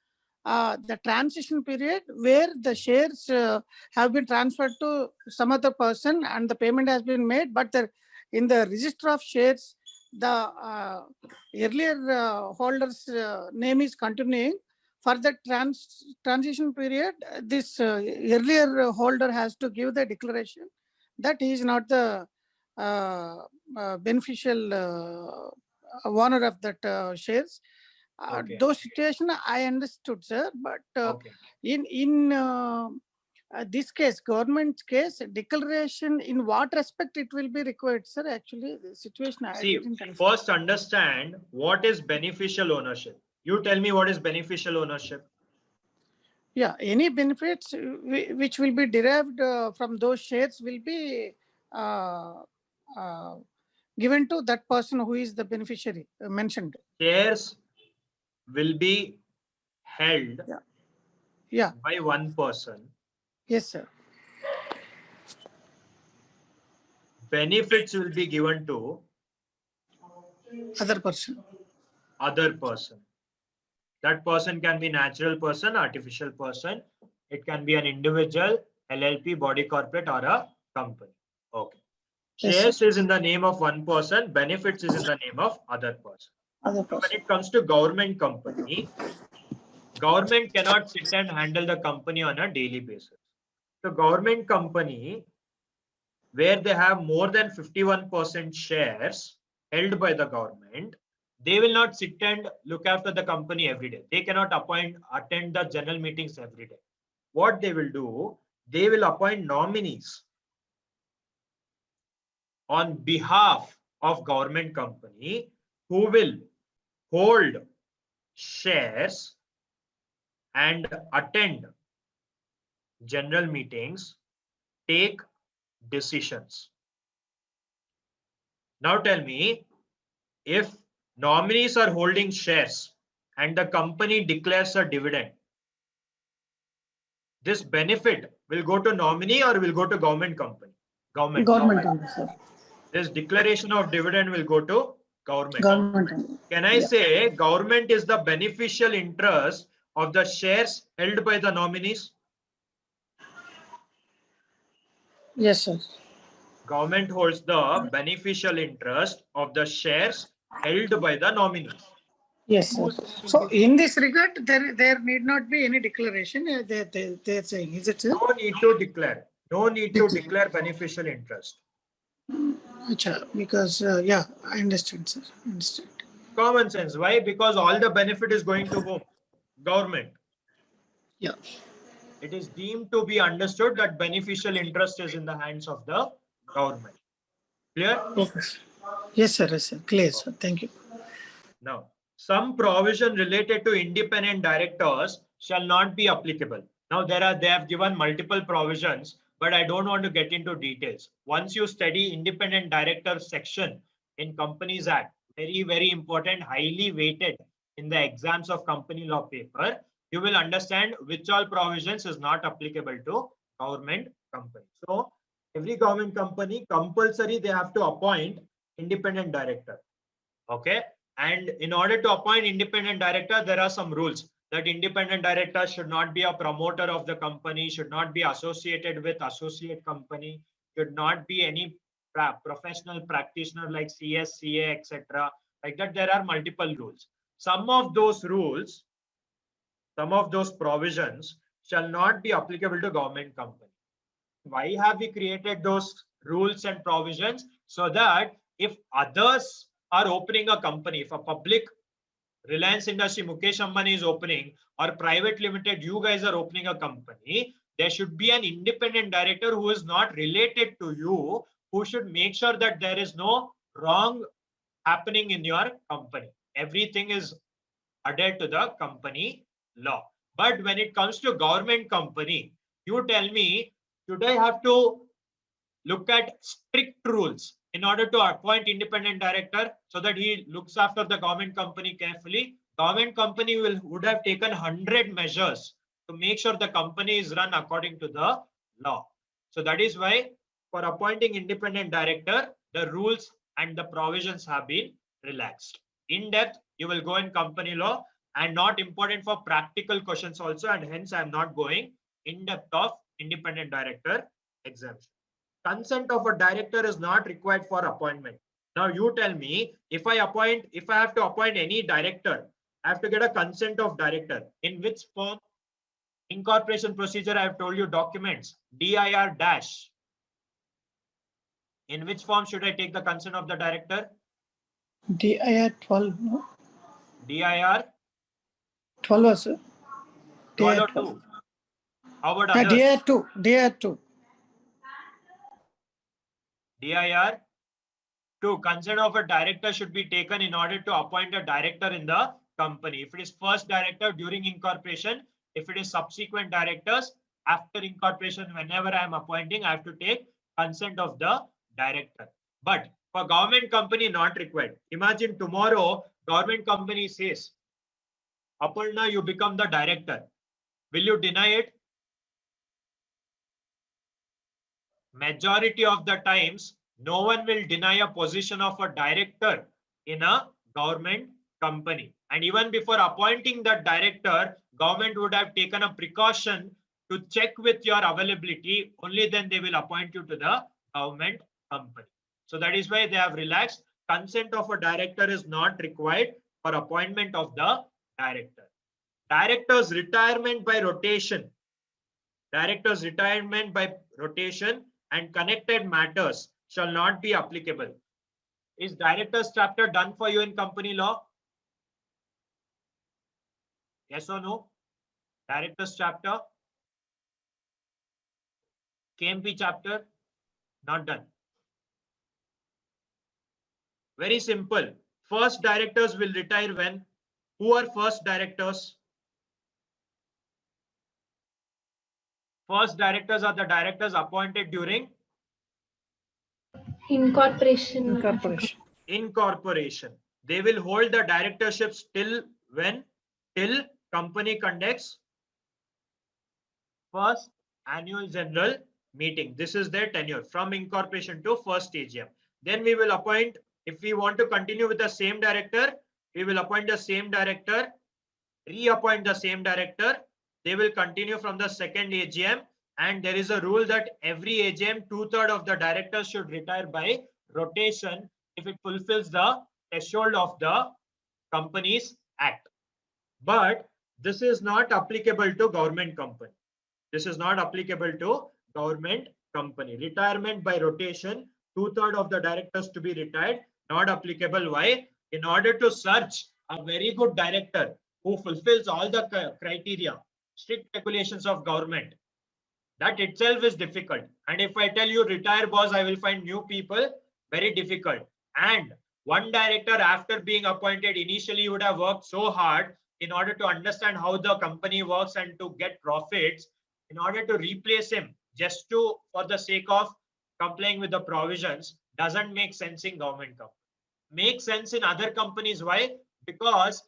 the transition period where the shares have been transferred to some other person and the payment has been made, but in the register of shares, the earlier holder's name is continuing. For the transition period, this earlier holder has to give the declaration that he is not the beneficial owner of that shares. Okay. Those situation I understood, sir, but Okay. in this case, government's case, declaration in what respect it will be required, sir? Actually, the situation I See, didn't understand. first understand what is beneficial ownership. You tell me what is beneficial ownership. Yeah, any benefits which will be derived from those shares will be given to that person who is the beneficiary mentioned. Shares will be held Yeah. by one person. Yes, sir. Benefits will be given to Other person. other person. That person can be natural person, artificial person. It can be an individual, LLP, body corporate, or a company. Okay. Yes, Shares is in the name of one person. Benefits is in the name of other person. Other When person. it comes to government company, government cannot sit and handle the company on a daily basis. So government company, where they have more than 51% shares held by the government, they will not sit and look after the company every day. They cannot attend the general meetings every day. What they will do, they will appoint nominees on behalf of government company who will hold shares and attend general meetings, take decisions. Now tell me, if nominees are holding shares and the company declares a dividend, this benefit will go to nominee or will go to government company? Government. Government, sir. This declaration of dividend will go to government. Government. Can I say government is the beneficial interest of the shares held by the nominees? Yes, sir. Government holds the beneficial interest of the shares held by the nominees. Yes, sir. So in this regard, there need not be any declaration. They're saying, is it, sir? No need to declare. No need to declare beneficial interest. Achha, because yeah, I understand, sir. Understand. Common sense. Why? Because all the benefit is going to whom? Government. Yeah. It is deemed to be understood that beneficial interest is in the hands of the government. Clear? Okay. Yes, sir. Yes, sir. Clear, sir. Thank you. Now, some provision related to independent directors shall not be applicable. Now, they have given multiple provisions, but I don't want to get into details. Once you study independent director section in Companies Act, very, very important, highly weighted in the exams of company law paper, you will understand which all provisions is not applicable to government company. So every government company compulsory, they have to appoint independent director. Okay. And in order to appoint independent director, there are some rules that independent director should not be a promoter of the company, should not be associated with associate company, should not be any professional practitioner like CS, CA, etc. Like that, there are multiple rules. Some of those rules, some of those provisions shall not be applicable to government company. Why have we created those rules and provisions? So that if others are opening a company, if a public Reliance Industry, Mukesh Ambani is opening, or private limited, you guys are opening a company, there should be an independent director who is not related to you, who should make sure that there is no wrong happening in your company. Everything is adhered to the company law. But when it comes to government company, you tell me, should I have to look at strict rules in order to appoint independent director so that he looks after the government company carefully? Government company would have taken 100 measures to make sure the company is run according to the law. So that is why for appointing independent director, the rules and the provisions have been relaxed. In depth, you will go in company law. and not important for practical questions also, and hence I am not going in depth of independent director exemption. Consent of a director is not required for appointment. Now you tell me, if I have to appoint any director, I have to get a consent of director. In which form? Incorporation procedure, I have told you documents, DIR dash. In which form should I take the consent of the director? DIR 12, no? DIR 12 was 12 DIR or 12. 2? How about others? DIR 2, DIR 2. DIR 2. Consent of a director should be taken in order to appoint a director in the company. If it is first director during incorporation, if it is subsequent directors after incorporation, whenever I am appointing, I have to take consent of the director. But for government company, not required. Imagine tomorrow government company says, Aparna, you become the director. Will you deny it? Majority of the times, no one will deny a position of a director in a government company. And even before appointing that director, government would have taken a precaution to check with your availability. Only then they will appoint you to the government company. So that is why they have relaxed. Consent of a director is not required for appointment of the director. Director's retirement by rotation. Director's retirement by rotation and connected matters shall not be applicable. Is director's chapter done for you in company law? Yes or no? Director's chapter? KMP chapter? Not done. Very simple. First directors will retire when? Who are first directors? First directors are the directors appointed during Incorporation. incorporation. They will hold the directorships till when? Till company conducts first annual general meeting. This is their tenure from incorporation to first AGM. Then we will appoint, if we want to continue with the same director, we will appoint the same director, reappoint the same director. They will continue from the second AGM. And there is a rule that every AGM, 2/3 of the directors should retire by rotation if it fulfills the threshold of the Companies Act. But this is not applicable to government company. This is not applicable to government company. Retirement by rotation, 2/3 of the directors to be retired, not applicable. Why? In order to search a very good director who fulfills all the criteria, strict regulations of government, that itself is difficult. And if I tell you retire boss, I will find new people, very difficult. And one director, after being appointed, initially would have worked so hard in order to understand how the company works and to get profits. In order to replace him just for the sake of complying with the provisions, doesn't make sense in government company. Makes sense in other companies. Why? Because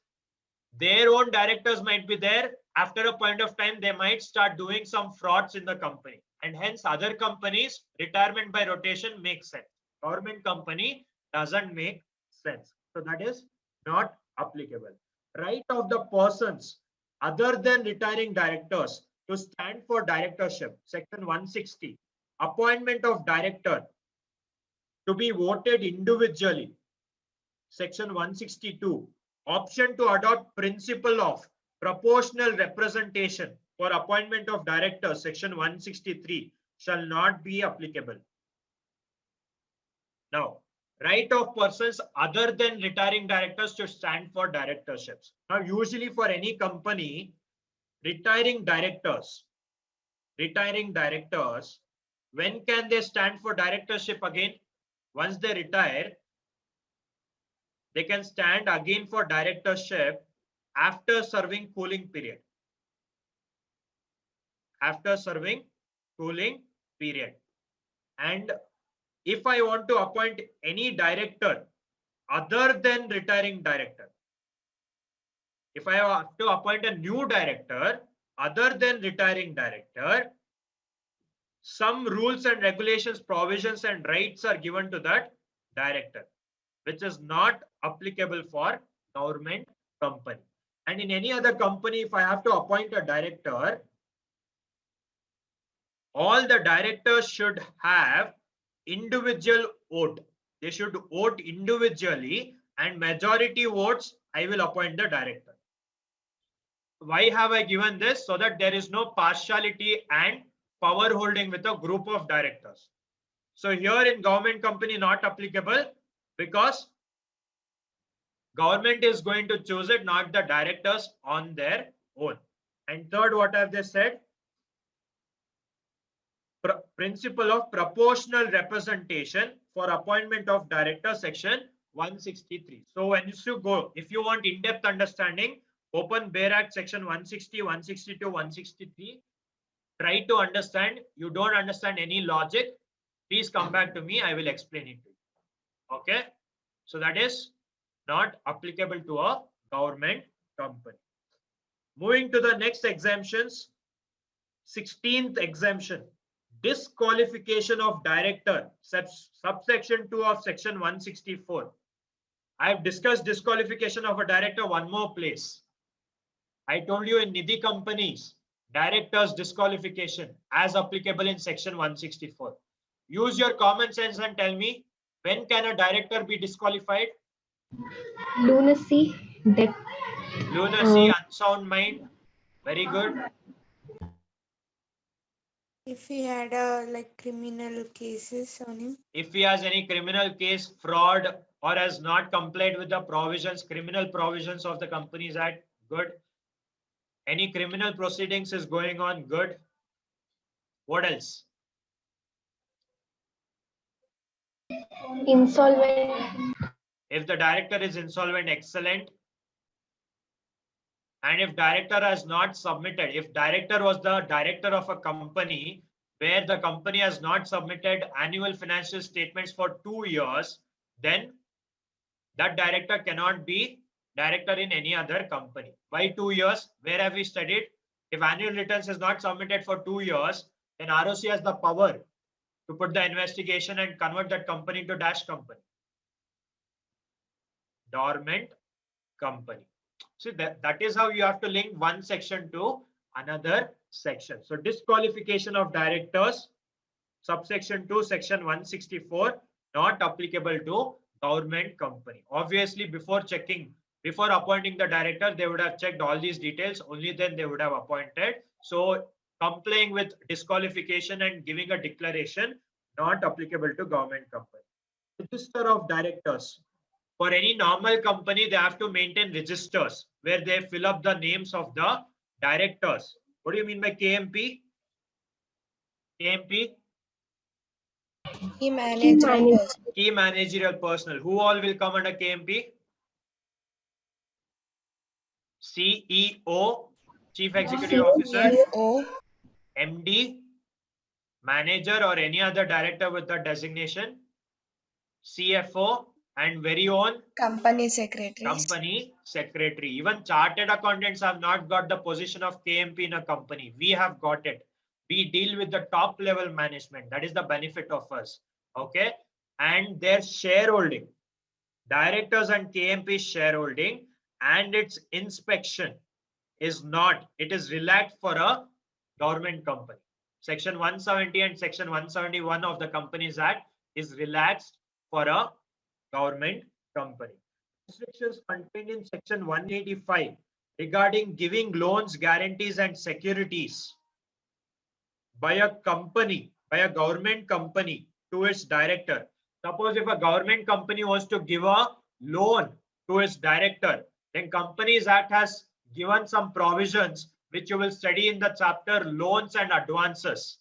their own directors might be there. After a point of time, they might start doing some frauds in the company, and hence other companies, retirement by rotation makes sense. Government company doesn't make sense. So that is not applicable. Right of the persons other than retiring directors to stand for directorship, section 160, appointment of director to be voted individually, section 162, option to adopt principle of proportional representation for appointment of directors, section 163, shall not be applicable. Now, right of persons other than retiring directors to stand for directorships. Now, usually for any company, retiring directors, when can they stand for directorship again? Once they retire, they can stand again for directorship after serving cooling period. After serving cooling period. And if I want to appoint any director other than retiring director, if I have to appoint a new director other than retiring director, some rules and regulations, provisions and rights are given to that director, which is not applicable for government company. And in any other company, if I have to appoint a director, all the directors should have individual vote. They should vote individually, and majority votes, I will appoint the director. Why have I given this? So that there is no partiality and power holding with a group of directors. So here in government company, not applicable, because government is going to choose it, not the directors on their own. And third, what have they said? Principle of proportional representation for appointment of director, section 163. So when you go, if you want in-depth understanding, open BEAR Act section 160, 162, 163. Try to understand. You don't understand any logic, please come back to me. I will explain it to you. Okay. So that is not applicable to a government company. Moving to the next exemptions. 16th exemption. Disqualification of director, subsection 2 of section 164. I have discussed disqualification of a director one more place. I told you in Nidhi companies, directors disqualification as applicable in section 164. Use your common sense and tell me, when can a director be disqualified? Lunacy, death. Lunacy, unsound mind. Very good. If he had like criminal cases on him. If he has any criminal case, fraud, or has not complied with the provisions, criminal provisions of the Companies Act, good. Any criminal proceedings is going on, good. What else? Insolvent. If the director is insolvent, excellent. And if director has not submitted, if director was the director of a company where the company has not submitted annual financial statements for 2 years, then that director cannot be director in any other company. Why 2 years? Where have we studied? If annual returns is not submitted for 2 years, then ROC has the power to put the investigation and convert that company to dash company. Dormant company. So that is how you have to link one section to another section. So disqualification of directors, subsection 2, section 164, not applicable to government company. Obviously, before appointing the director, they would have checked all these details. Only then they would have appointed. So complying with disqualification and giving a declaration, not applicable to government company. Register of directors. For any normal company, they have to maintain registers where they fill up the names of the directors. What do you mean by KMP? KMP? Key managerial person. Key managerial personnel. Who all will come under KMP? CEO, Chief Executive Officer, CEO, MD, manager or any other director with the designation, CFO, and very own company secretary. Company secretary. Even chartered accountants have not got the position of KMP in a company. We have got it. We deal with the top level management. That is the benefit of us. Okay. And their shareholding, directors and KMP shareholding and its inspection is not, it is relaxed for a government company. Section 170 and section 171 of the Companies Act is relaxed for a government company. Restrictions contained in section 185 regarding giving loans, guarantees, and securities by a company, by a government company to its director. Suppose if a government company wants to give a loan to its director, then Companies Act has given some provisions which you will study in the chapter loans and advances.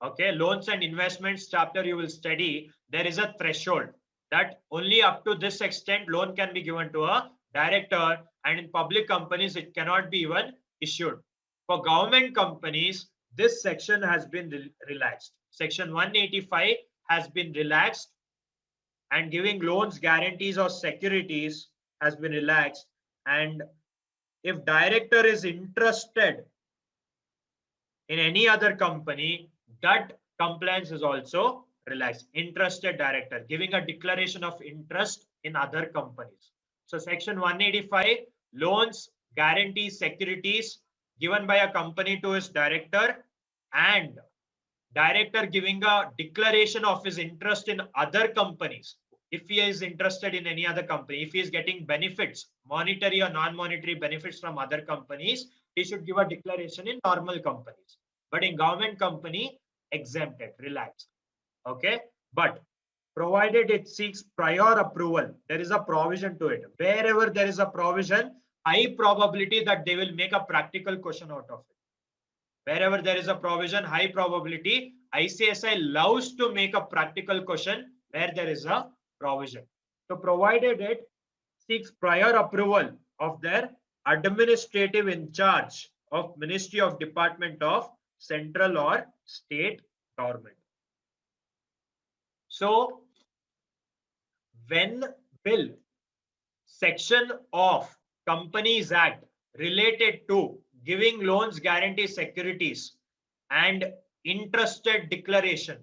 Okay, loans and investments chapter you will study. There is a threshold that only up to this extent loan can be given to a director, and in public companies it cannot be even issued. For government companies, this section has been relaxed. Section 185 has been relaxed, and giving loans, guarantees, or securities has been relaxed. And if director is interested in any other company, that compliance is also relaxed. Interested director giving a declaration of interest in other companies. So section 185 loans, guarantees, securities given by a company to its director, and director giving a declaration of his interest in other companies. If he is interested in any other company, if he is getting benefits, monetary or non-monetary benefits from other companies, he should give a declaration in normal companies. But in government company, exempted, relaxed. Okay, but provided it seeks prior approval, there is a provision to it. Wherever there is a provision, high probability that they will make a practical question out of it. Wherever there is a provision, high probability, ICSI loves to make a practical question where there is a provision. So provided it seeks prior approval of their administrative in charge of Ministry of Department of Central or State Government. So when will section of Companies Act related to giving loans, guarantees, securities and interested declaration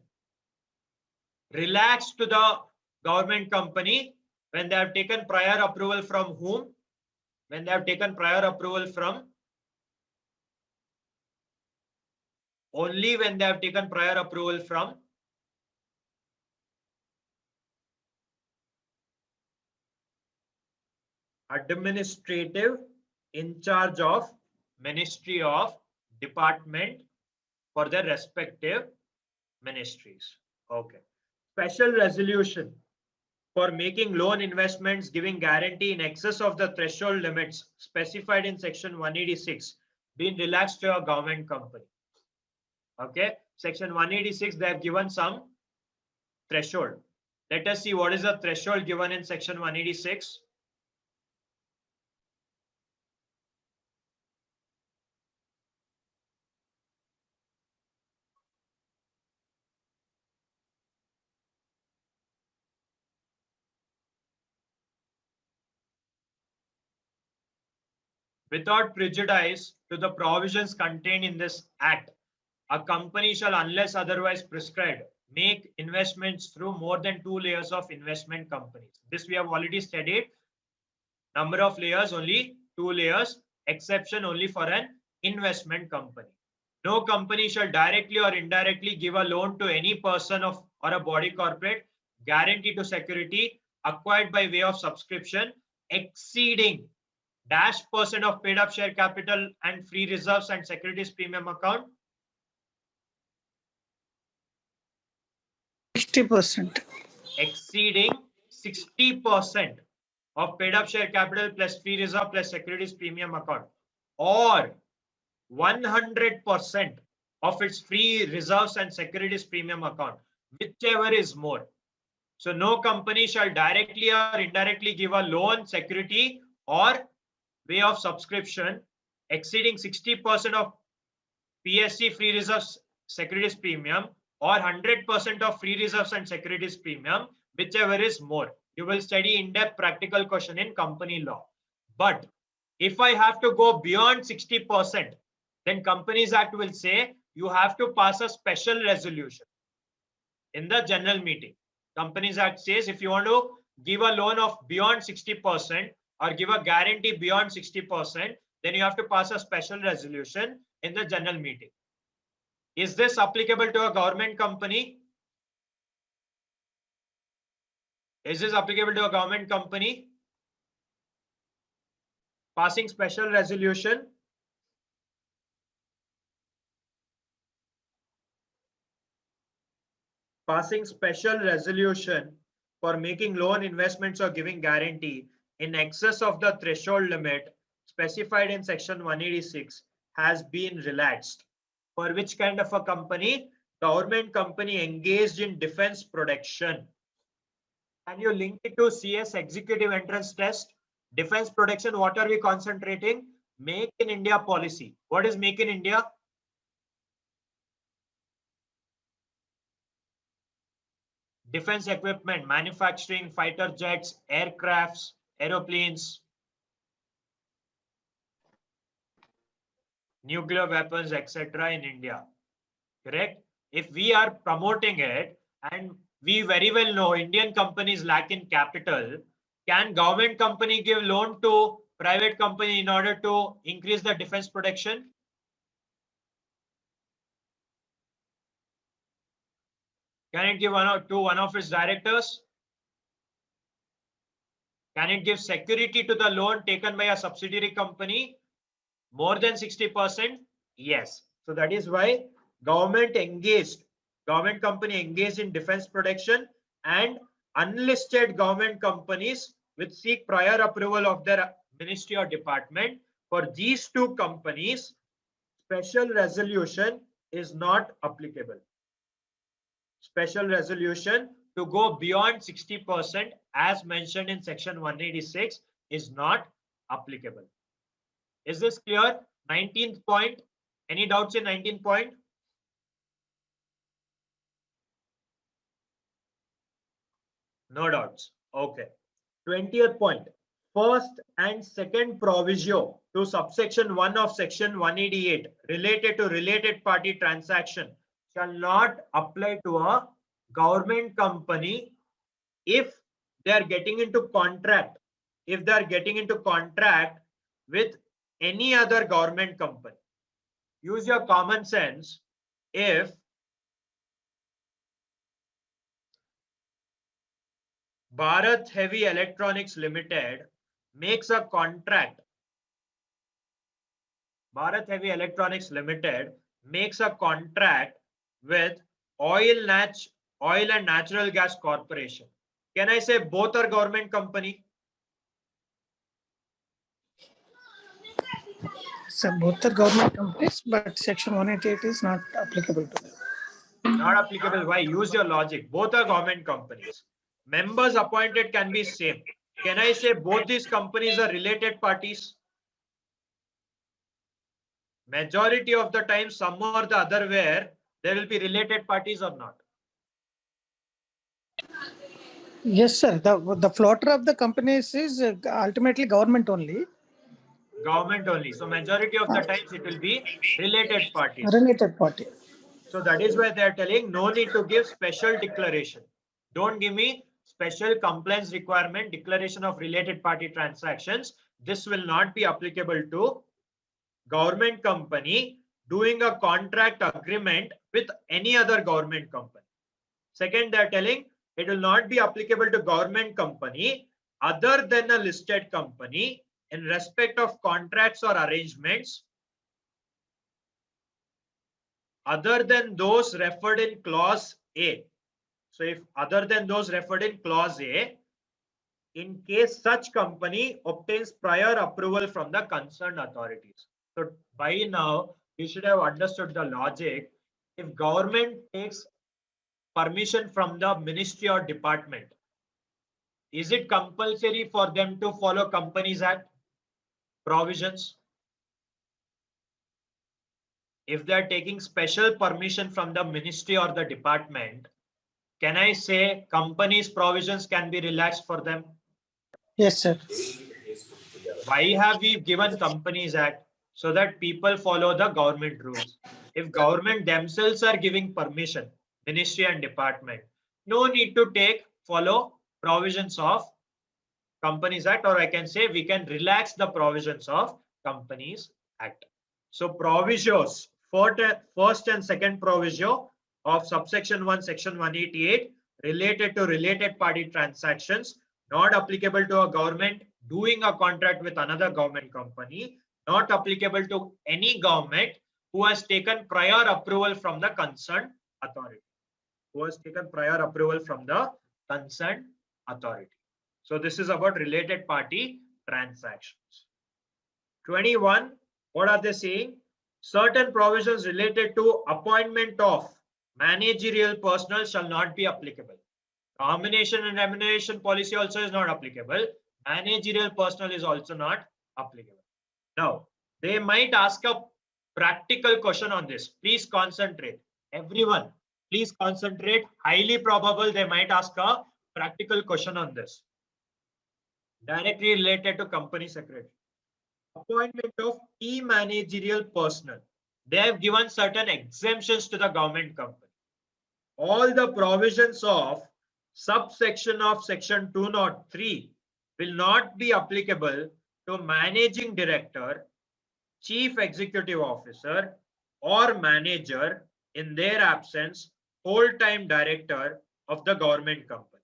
relaxed to the government company, when they have taken prior approval from whom? When they have taken prior approval from, only when they have taken prior approval from administrative in charge of Ministry of Department for their respective ministries. Okay. Special resolution for making loan investments giving guarantee in excess of the threshold limits specified in section 186 being relaxed to a government company. Okay. Section 186, they have given some threshold. Let us see what is the threshold given in section 186. Without prejudice to the provisions contained in this act, a company shall, unless otherwise prescribed, make investments through more than 2 layers of investment companies. This we have already studied. Number of layers, only 2 layers, exception only for an investment company. No company shall directly or indirectly give a loan to any person of or a body corporate, guarantee to security acquired by way of subscription exceeding -% of paid up share capital and free reserves and securities premium account. 60%. Exceeding 60% of paid up share capital plus free reserve plus securities premium account, or 100% of its free reserves and securities premium account, whichever is more. So no company shall directly or indirectly give a loan, security or way of subscription exceeding 60% of PSC free reserves securities premium or 100% of free reserves and securities premium, whichever is more. You will study in-depth practical question in company law. But if I have to go beyond 60%, then Companies Act will say you have to pass a special resolution in the general meeting. Companies Act says if you want to give a loan of beyond 60% or give a guarantee beyond 60%, then you have to pass a special resolution in the general meeting. Is this applicable to a government company? Is this applicable to a government company? Passing special resolution. Passing special resolution for making loan investments or giving guarantee in excess of the threshold limit specified in section 186 has been relaxed. For which kind of a company? Government company engaged in defense production. Can you link it to CS executive entrance test? Defense production, what are we concentrating? Make in India policy. What is Make in India? Defense equipment, manufacturing, fighter jets, aircrafts, aeroplanes, nuclear weapons, etc. in India. Correct? If we are promoting it, and we very well know Indian companies lack in capital, can government company give loan to private company in order to increase the defense production? Can it give to one of its directors? Can it give security to the loan taken by a subsidiary company more than 60%? Yes. So that is why government company engaged in defense production, and unlisted government companies which seek prior approval of their ministry or department. For these two companies, special resolution is not applicable. Special resolution to go beyond 60% as mentioned in section 186 is not applicable. Is this clear? 19th point. Any doubts in 19th point? No doubts. Okay. 20th point. First and second proviso to subsection 1 of section 188 related to related party transaction shall not apply to a government company if they are getting into contract, with any other government company. Use your common sense. If Bharat Heavy Electronics Limited makes a contract, Bharat Heavy Electronics Limited makes a contract with Oil and Natural Gas Corporation. Can I say both are government company? So both are government companies, but section 188 is not applicable to them. Not applicable. Why? Use your logic. Both are government companies. Members appointed can be same. Can I say both these companies are related parties? Majority of the time, some or the other where there will be related parties or not. Yes, sir. The floater of the companies is ultimately government only. Government only. So majority of the times it will be related parties. Related party. So that is why they are telling no need to give special declaration. Don't give me special compliance requirement declaration of related party transactions. This will not be applicable to government company doing a contract agreement with any other government company. Second, they are telling it will not be applicable to government company other than a listed company in respect of contracts or arrangements other than those referred in clause A. So if other than those referred in clause A, in case such company obtains prior approval from the concerned authorities. So by now, you should have understood the logic. If government takes permission from the ministry or department, is it compulsory for them to follow Companies Act provisions? If they are taking special permission from the ministry or the department, can I say companies provisions can be relaxed for them? Yes, sir. Why have we given Companies Act? So that people follow the government rules. If government themselves are giving permission, ministry and department, no need to follow provisions of Companies Act, or I can say we can relax the provisions of Companies Act. So provisos, first and second proviso of subsection 1, section 188 related to related party transactions, not applicable to a government doing a contract with another government company, not applicable to any government who has taken prior approval from the concerned authority. So this is about related party transactions. 21, what are they saying? Certain provisions related to appointment of managerial personnel shall not be applicable. Nomination and remuneration policy also is not applicable. Managerial personnel is also not applicable. Now, they might ask a practical question on this. Please concentrate. Everyone, please concentrate. Highly probable they might ask a practical question on this. Directly related to company secretary. Appointment of key managerial personnel. They have given certain exemptions to the government company. All the provisions of subsection of section 203 will not be applicable to managing director, chief executive officer, or manager in their absence, whole-time director of the government company.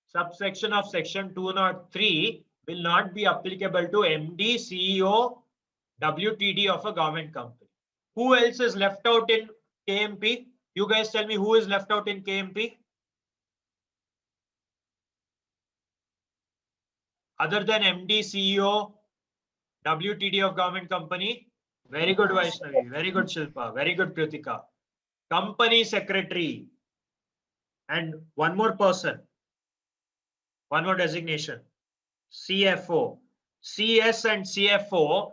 Subsection of section 203 will not be applicable to MD, CEO, WTD of a government company. Who else is left out in KMP? You guys tell me who is left out in KMP? Other than MD, CEO, WTD of government company? Very good, Vaishnavi. Very good, Shilpa. Very good, Kritika. Company secretary. And one more person. One more designation. CFO. CS and CFO.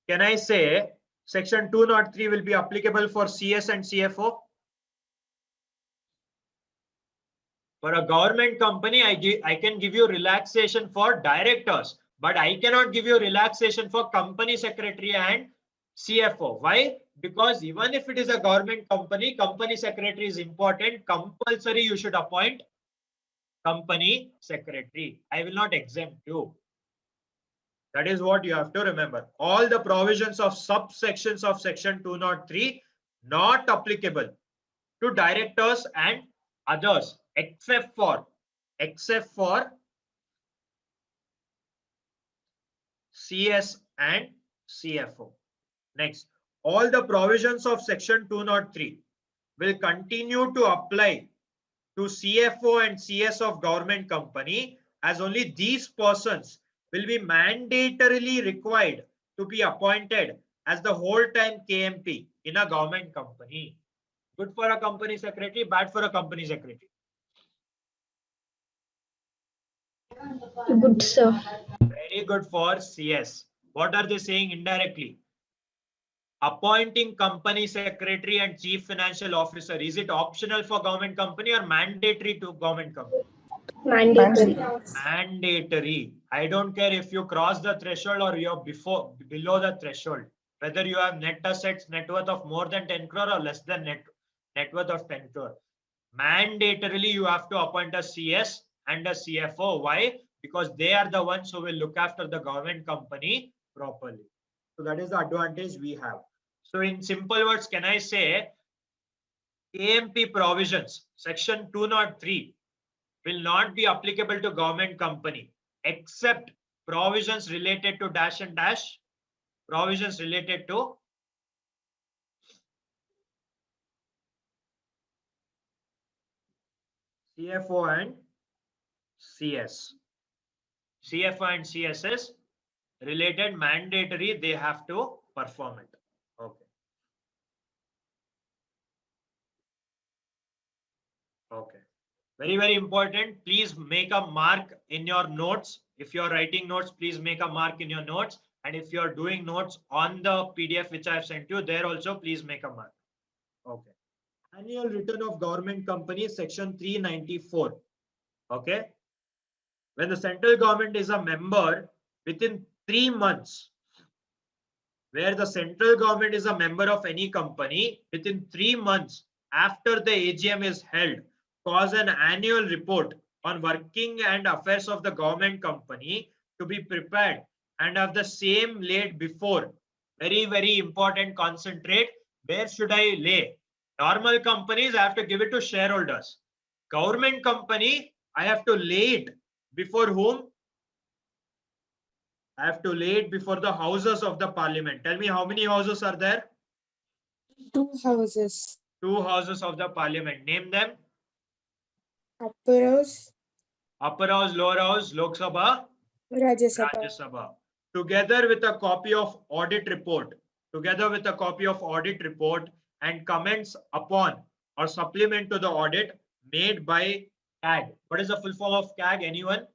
Can I say section 203 will be applicable for CS and CFO? For a government company, I can give you relaxation for directors, but I cannot give you relaxation for company secretary and CFO. Why? Because even if it is a government company, company secretary is important. Compulsory, you should appoint company secretary. I will not exempt you. That is what you have to remember. All the provisions of subsections of section 203 not applicable to directors and others except for CS and CFO. Next, all the provisions of section 203 will continue to apply to CFO and CS of government company, as only these persons will be mandatorily required to be appointed as the whole-time KMP in a government company. Good for a company secretary, bad for a company secretary. Good, sir. Very good for CS. What are they saying indirectly? Appointing company secretary and chief financial officer, is it optional for government company or mandatory to government company? Mandatory. Mandatory. I don't care if you cross the threshold or you're below the threshold, whether you have net assets, net worth of more than 10 crore or less than net worth of 10 crore. Mandatorily, you have to appoint a CS and a CFO. Why? Because they are the ones who will look after the government company properly. So that is the advantage we have. So in simple words, can I say KMP provisions, section 203 will not be applicable to government company except provisions related to dash and dash, provisions related to CFO and CS. CFO and CSS related mandatory, they have to perform it. Okay. Okay. Very, very important. Please make a mark in your notes. If you're writing notes, please make a mark in your notes. And if you're doing notes on the PDF which I have sent you, there also please make a mark. Okay. Annual return of government company, section 394. Okay. When the central government is a member within 3 months, where the central government is a member of any company, within 3 months after the AGM is held, cause an annual report on working and affairs of the government company to be prepared and have the same laid before. Very, very important. Concentrate. Where should I lay? Normal companies, I have to give it to shareholders. Government company, I have to lay it before whom? I have to lay it before the houses of the parliament. Tell me how many houses are there? 2 houses. 2 houses of the parliament. Name them. Upper House, Upper House, Lower House, Lok Sabha, Rajya Sabha. Rajya Sabha. Together with a copy of audit report, and comments upon or supplement to the audit made by CAG. What is the full form of CAG? Anyone?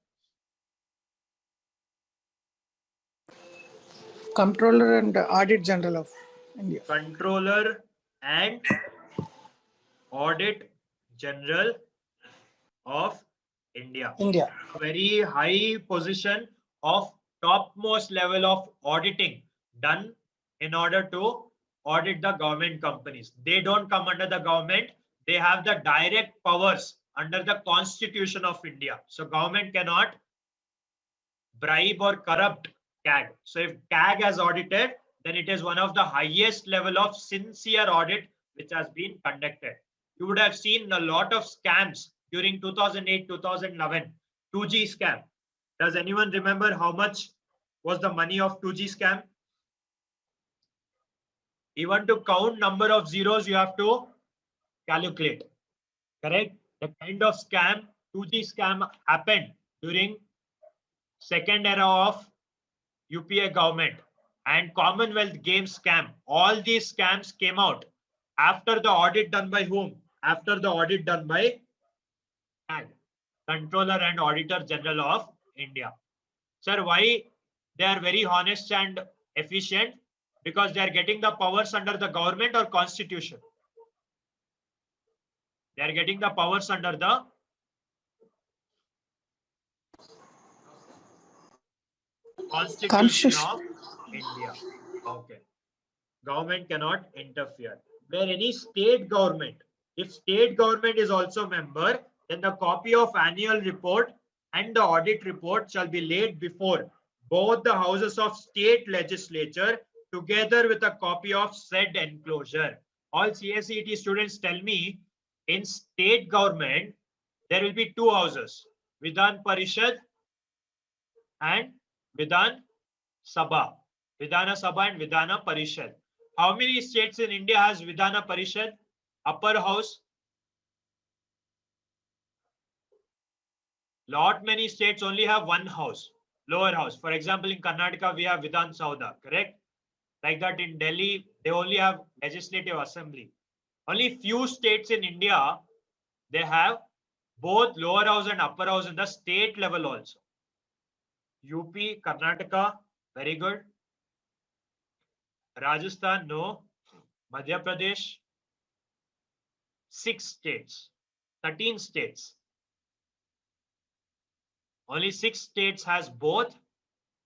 Comptroller and Audit General of India. Controller and Audit General of India. Very high position of topmost level of auditing done in order to audit the government companies. They don't come under the government. They have the direct powers under the Constitution of India. So government cannot bribe or corrupt CAG. So if CAG has audited, then it is one of the highest level of sincere audit which has been conducted. You would have seen a lot of scams during 2008-2011, 2G scam. Does anyone remember how much was the money of 2G scam? Even to count number of zeros, you have to calculate. Correct? The kind of scam, 2G scam happened during second era of UPA government, and Commonwealth Games scam. All these scams came out after the audit done by whom? After the audit done by CAG, Controller and Auditor General of India. Sir, why they are very honest and efficient? Because they are getting the powers under the government or constitution. They are getting the powers under the Constitution of India. Okay. Government cannot interfere. Where any state government, if state government is also member, then the copy of annual report and the audit report shall be laid before both the houses of state legislature together with a copy of said enclosure. All CSET students tell me, in state government, there will be two houses, Vidhan Parishad and Vidhan Sabha. Vidhana Sabha and Vidhana Parishad. How many states in India has Vidhana Parishad? Upper house. Lot many states only have one house, lower house. For example, in Karnataka, we have Vidhan Sabha, correct? Like that in Delhi, they only have legislative assembly. Only few states in India, they have both lower house and upper house in the state level also. UP, Karnataka, very good. Rajasthan, no. Madhya Pradesh, 6 states, 13 states. Only 6 states has both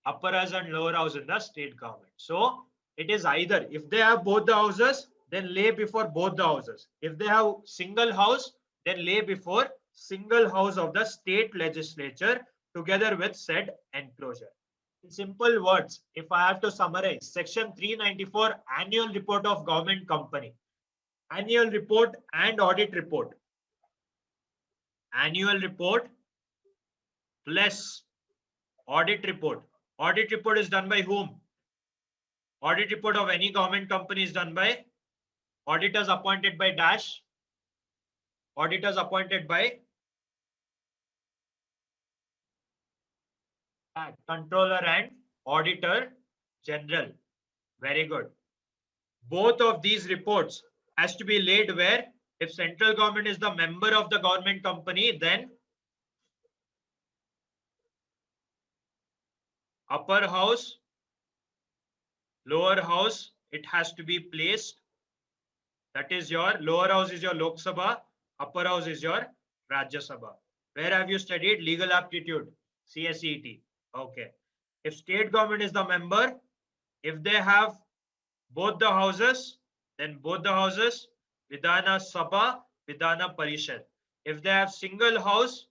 upper house and lower house in the state government. So it is either, if they have both the houses, then lay before both the houses. If they have single house, then lay before single house of the state legislature together with said enclosure. In simple words, if I have to summarize, section 394, annual report of government company, annual report and audit report. Annual report plus audit report. Audit report is done by whom? Audit report of any government company is done by auditors appointed by dash. Auditors appointed by Controller and Auditor General. Very good. Both of these reports has to be laid where? If central government is the member of the government company, then upper house, lower house, it has to be placed. That is your lower house is your Lok Sabha, upper house is your Rajya Sabha. Where have you studied? Legal aptitude, CSET. Okay. If state government is the member, if they have both the houses, then both the houses, Vidhana Sabha, Vidhana Parishad. If they have single house,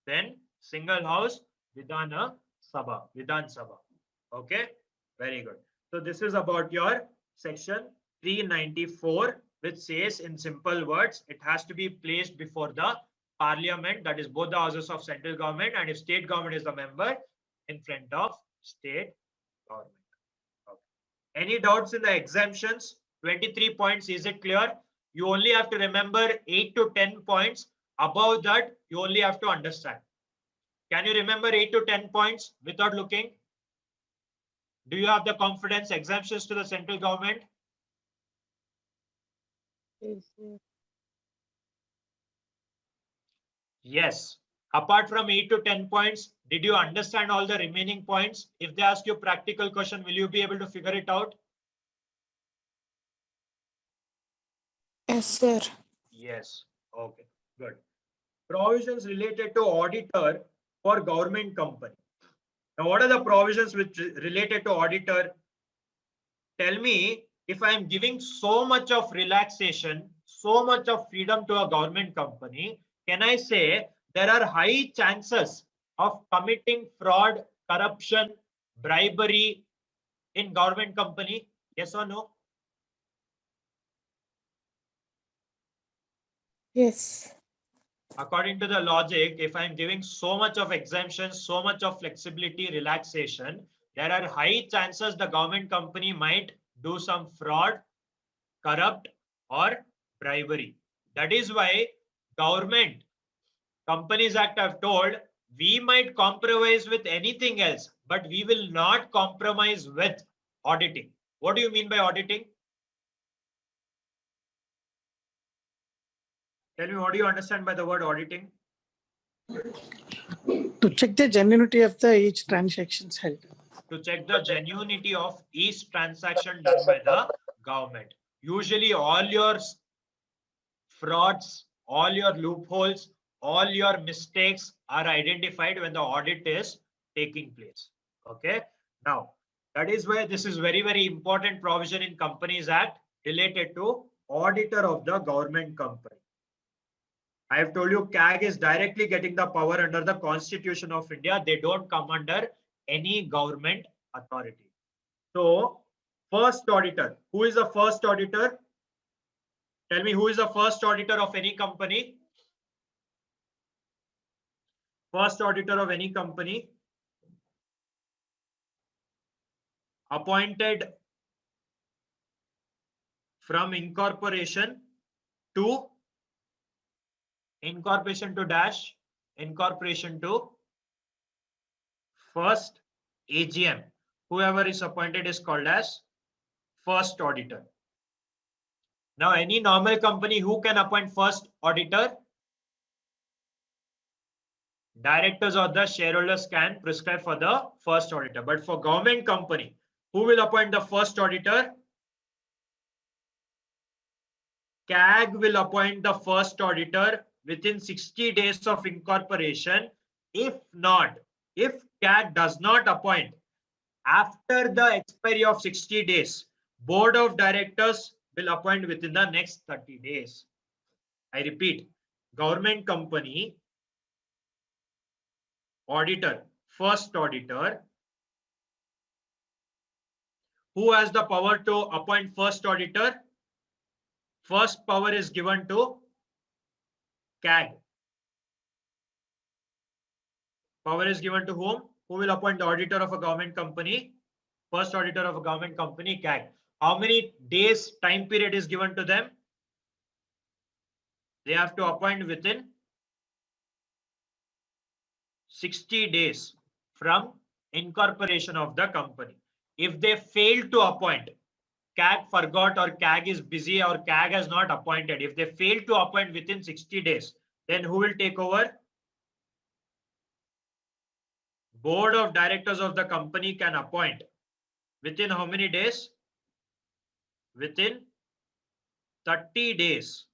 then single house, Vidhana Sabha, Vidhan Sabha. Okay, very good. So this is about your section 394, which says in simple words, it has to be placed before the parliament, that is both the houses of central government, and if state government is the member, in front of state government. Okay. Any doubts in the exemptions? 23 points, is it clear? You only have to remember 8 to 10 points. Above that, you only have to understand. Can you remember 8 to 10 points without looking? Do you have the confidence? Exemptions to the central government? Yes. Apart from 8 to 10 points, did you understand all the remaining points? If they ask you practical question, will you be able to figure it out? Yes, sir. Yes. Okay, good. Provisions related to auditor for government company. Now, what are the provisions which related to auditor? Tell me, if I am giving so much of relaxation, so much of freedom to a government company, can I say there are high chances of committing fraud, corruption, bribery in government company? Yes or no? Yes. According to the logic, if I'm giving so much of exemption, so much of flexibility, relaxation, there are high chances the government company might do some fraud, corrupt, or bribery. That is why Government Companies Act have told we might compromise with anything else, but we will not compromise with auditing. What do you mean by auditing? Tell me, what do you understand by the word auditing? To check the genuinity of the each transactions held. To check the genuinity of each transaction done by the government. Usually all your frauds, all your loopholes, all your mistakes are identified when the audit is taking place. Okay. Now, that is why this is very, very important provision in Companies Act related to auditor of the government company. I have told you CAG is directly getting the power under the Constitution of India. They don't come under any government authority. So, first auditor. Who is the first auditor? Tell me, who is the first auditor of any company? First auditor of any company appointed from incorporation to dash, incorporation to first AGM. Whoever is appointed is called as first auditor. Now, any normal company, who can appoint first auditor? Directors or the shareholders can prescribe for the first auditor. But for government company, who will appoint the first auditor? CAG will appoint the first auditor within 60 days of incorporation. If not, if CAG does not appoint after the expiry of 60 days, board of directors will appoint within the next 30 days. I repeat, government company auditor, first auditor, who has the power to appoint first auditor? First power is given to CAG. Power is given to whom? Who will appoint the auditor of a government company? First auditor of a government company, CAG. How many days time period is given to them? They have to appoint within 60 days from incorporation of the company. If they fail to appoint, CAG forgot or CAG is busy or CAG has not appointed. If they fail to appoint within 60 days, then who will take over? Board of directors of the company can appoint within how many days? Within 30 days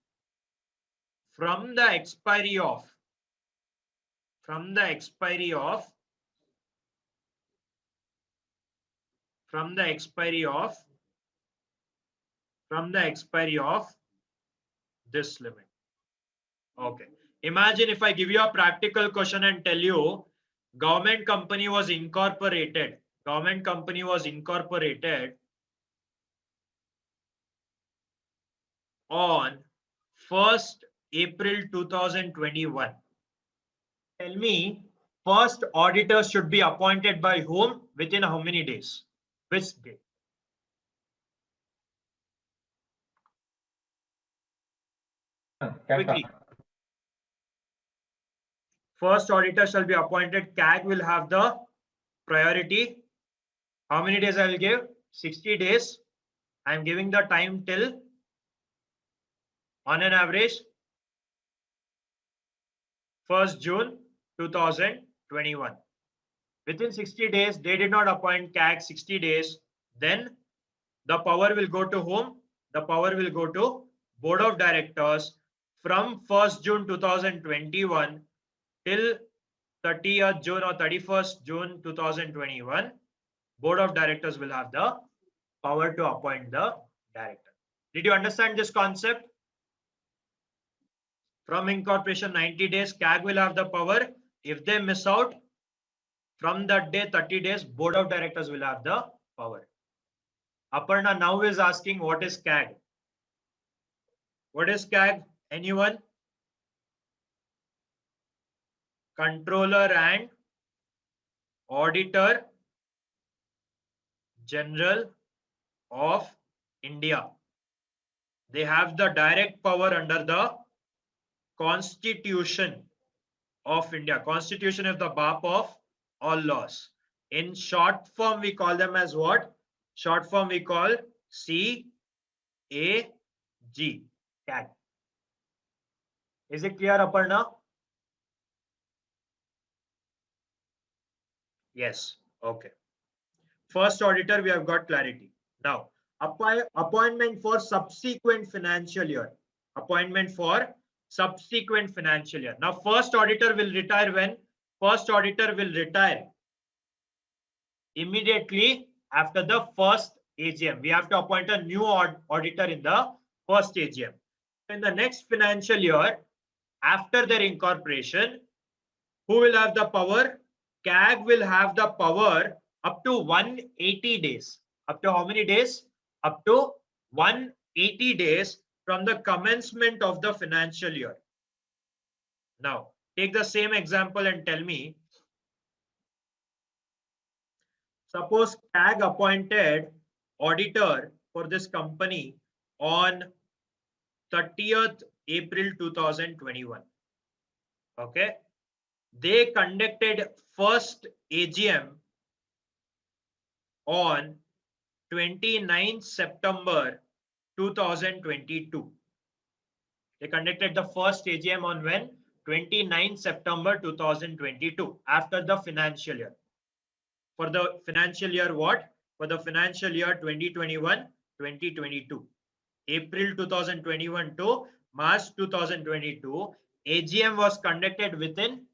from the expiry of this limit. Okay. Imagine if I give you a practical question and tell you government company was incorporated. Government company was incorporated on 1st April 2021. Tell me, first auditor should be appointed by whom within how many days? Which day? Quickly. First auditor shall be appointed. CAG will have the priority. How many days I will give? 60 days. I am giving the time till, on an average, 1st June 2021. Within 60 days, they did not appoint CAG 60 days. Then the power will go to whom? The power will go to Board of Directors from 1st June 2021 till 30th June or 31st June 2021. Board of Directors will have the power to appoint the director. Did you understand this concept? From incorporation 90 days, CAG will have the power. If they miss out, From that day, 30 days, board of directors will have the power. Aparna now is asking what is CAG? What is CAG? Anyone? Controller and Auditor General of India. They have the direct power under the Constitution of India. Constitution is the BAP of all laws. In short form, we call them as what? Short form we call CAG. CAG. Is it clear, Aparna? Yes. Okay. First auditor, we have got clarity. Now, appointment for subsequent financial year. Appointment for subsequent financial year. Now, first auditor will retire when? First auditor will retire immediately after the first AGM. We have to appoint a new auditor in the first AGM. In the next financial year, after their incorporation, who will have the power? CAG will have the power up to 180 days. Up to how many days? Up to 180 days from the commencement of the financial year. Now, take the same example and tell me, suppose CAG appointed auditor for this company on 30th April 2021. Okay. They conducted first AGM on 29th September 2022. They conducted the first AGM on when? 29th September 2022, after the financial year. For the financial year what? For the financial year 2021-2022. April 2021 to March 2022, AGM was conducted within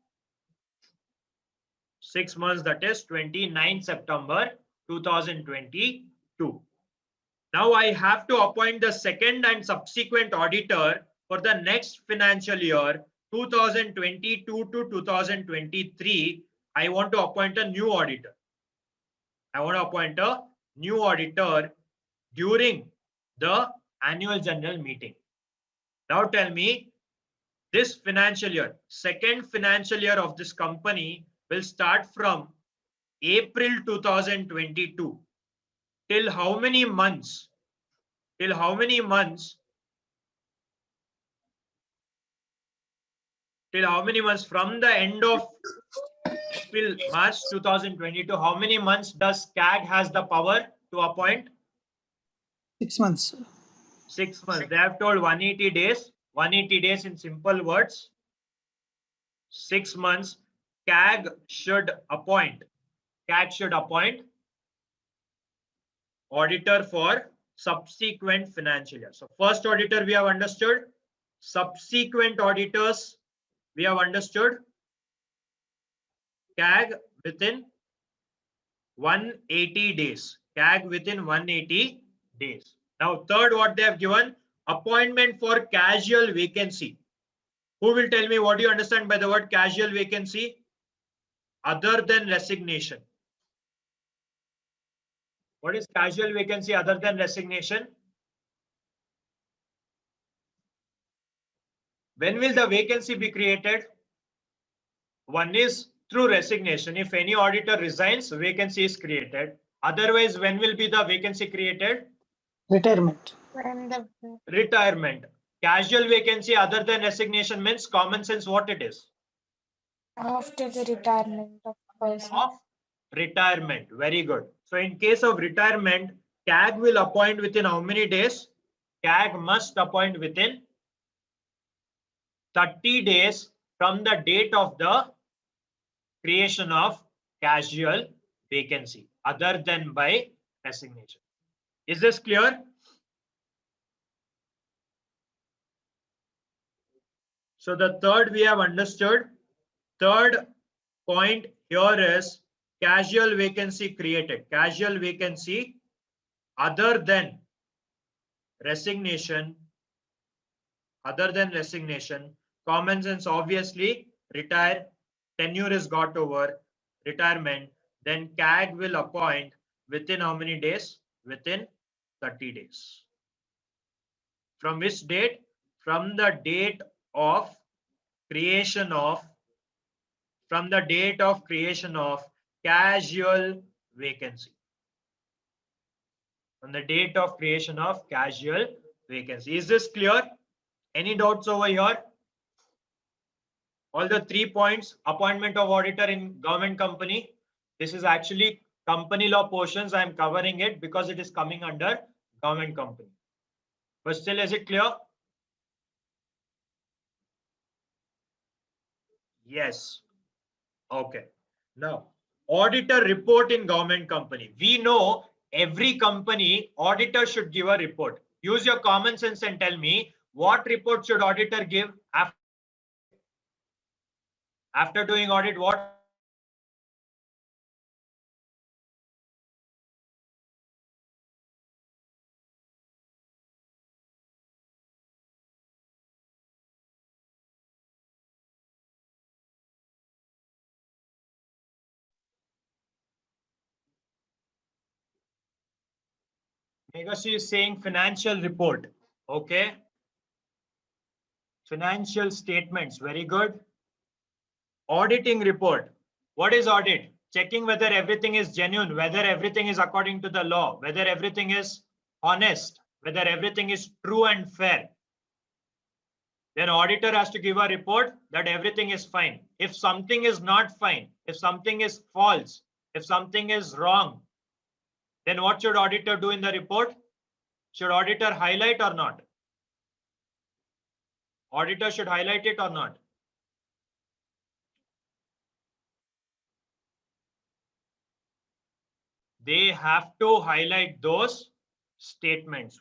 6 months, that is 29 September 2022. Now I have to appoint the second and subsequent auditor for the next financial year 2022 to 2023. I want to appoint a new auditor. I want to appoint a new auditor during the annual general meeting. Now tell me, this financial year, second financial year of this company will start from April 2022 till how many months? Till how many months? Till how many months? From the end of April, March 2022, how many months does CAG has the power to appoint? 6 months. 6 months. They have told 180 days. 180 days in simple words. 6 months. CAG should appoint. CAG should appoint auditor for subsequent financial year. So first auditor we have understood. Subsequent auditors we have understood. CAG within 180 days. CAG within 180 days. Now third, what they have given, appointment for casual vacancy. Who will tell me what do you understand by the word casual vacancy? Other than resignation. What is casual vacancy other than resignation? When will the vacancy be created? One is through resignation. If any auditor resigns, vacancy is created. Otherwise, when will be the vacancy created? Retirement. When the Retirement. Casual vacancy other than resignation means common sense what it is? after the retirement of person. Of retirement. Very good. So in case of retirement, CAG will appoint within how many days? CAG must appoint within 30 days from the date of the creation of casual vacancy other than by resignation. Is this clear? So the third we have understood. Third point here is casual vacancy created. Casual vacancy other than resignation. Other than resignation. Common sense obviously retire. Tenure is got over. retirement, then CAG will appoint within how many days? Within 30 days. From which date? From the date of creation of casual vacancy. On the date of creation of casual vacancy. Is this clear? Any doubts over here? All the 3 points: appointment of auditor in government company. This is actually company law portions. I am covering it because it is coming under government company. But still, is it clear? Yes. Okay. Now, auditor report in government company. We know every company auditor should give a report. Use your common sense and tell me what report should auditor give after doing audit. What? Megashri is saying financial report. Okay. Financial statements. Very good. Auditing report. What is audit? Checking whether everything is genuine, whether everything is according to the law, whether everything is honest, whether everything is true and fair. Then auditor has to give a report that everything is fine. If something is not fine, if something is false, if something is wrong, then what should auditor do in the report? Should auditor highlight or not? Auditor should highlight it or not? They have to highlight those statements.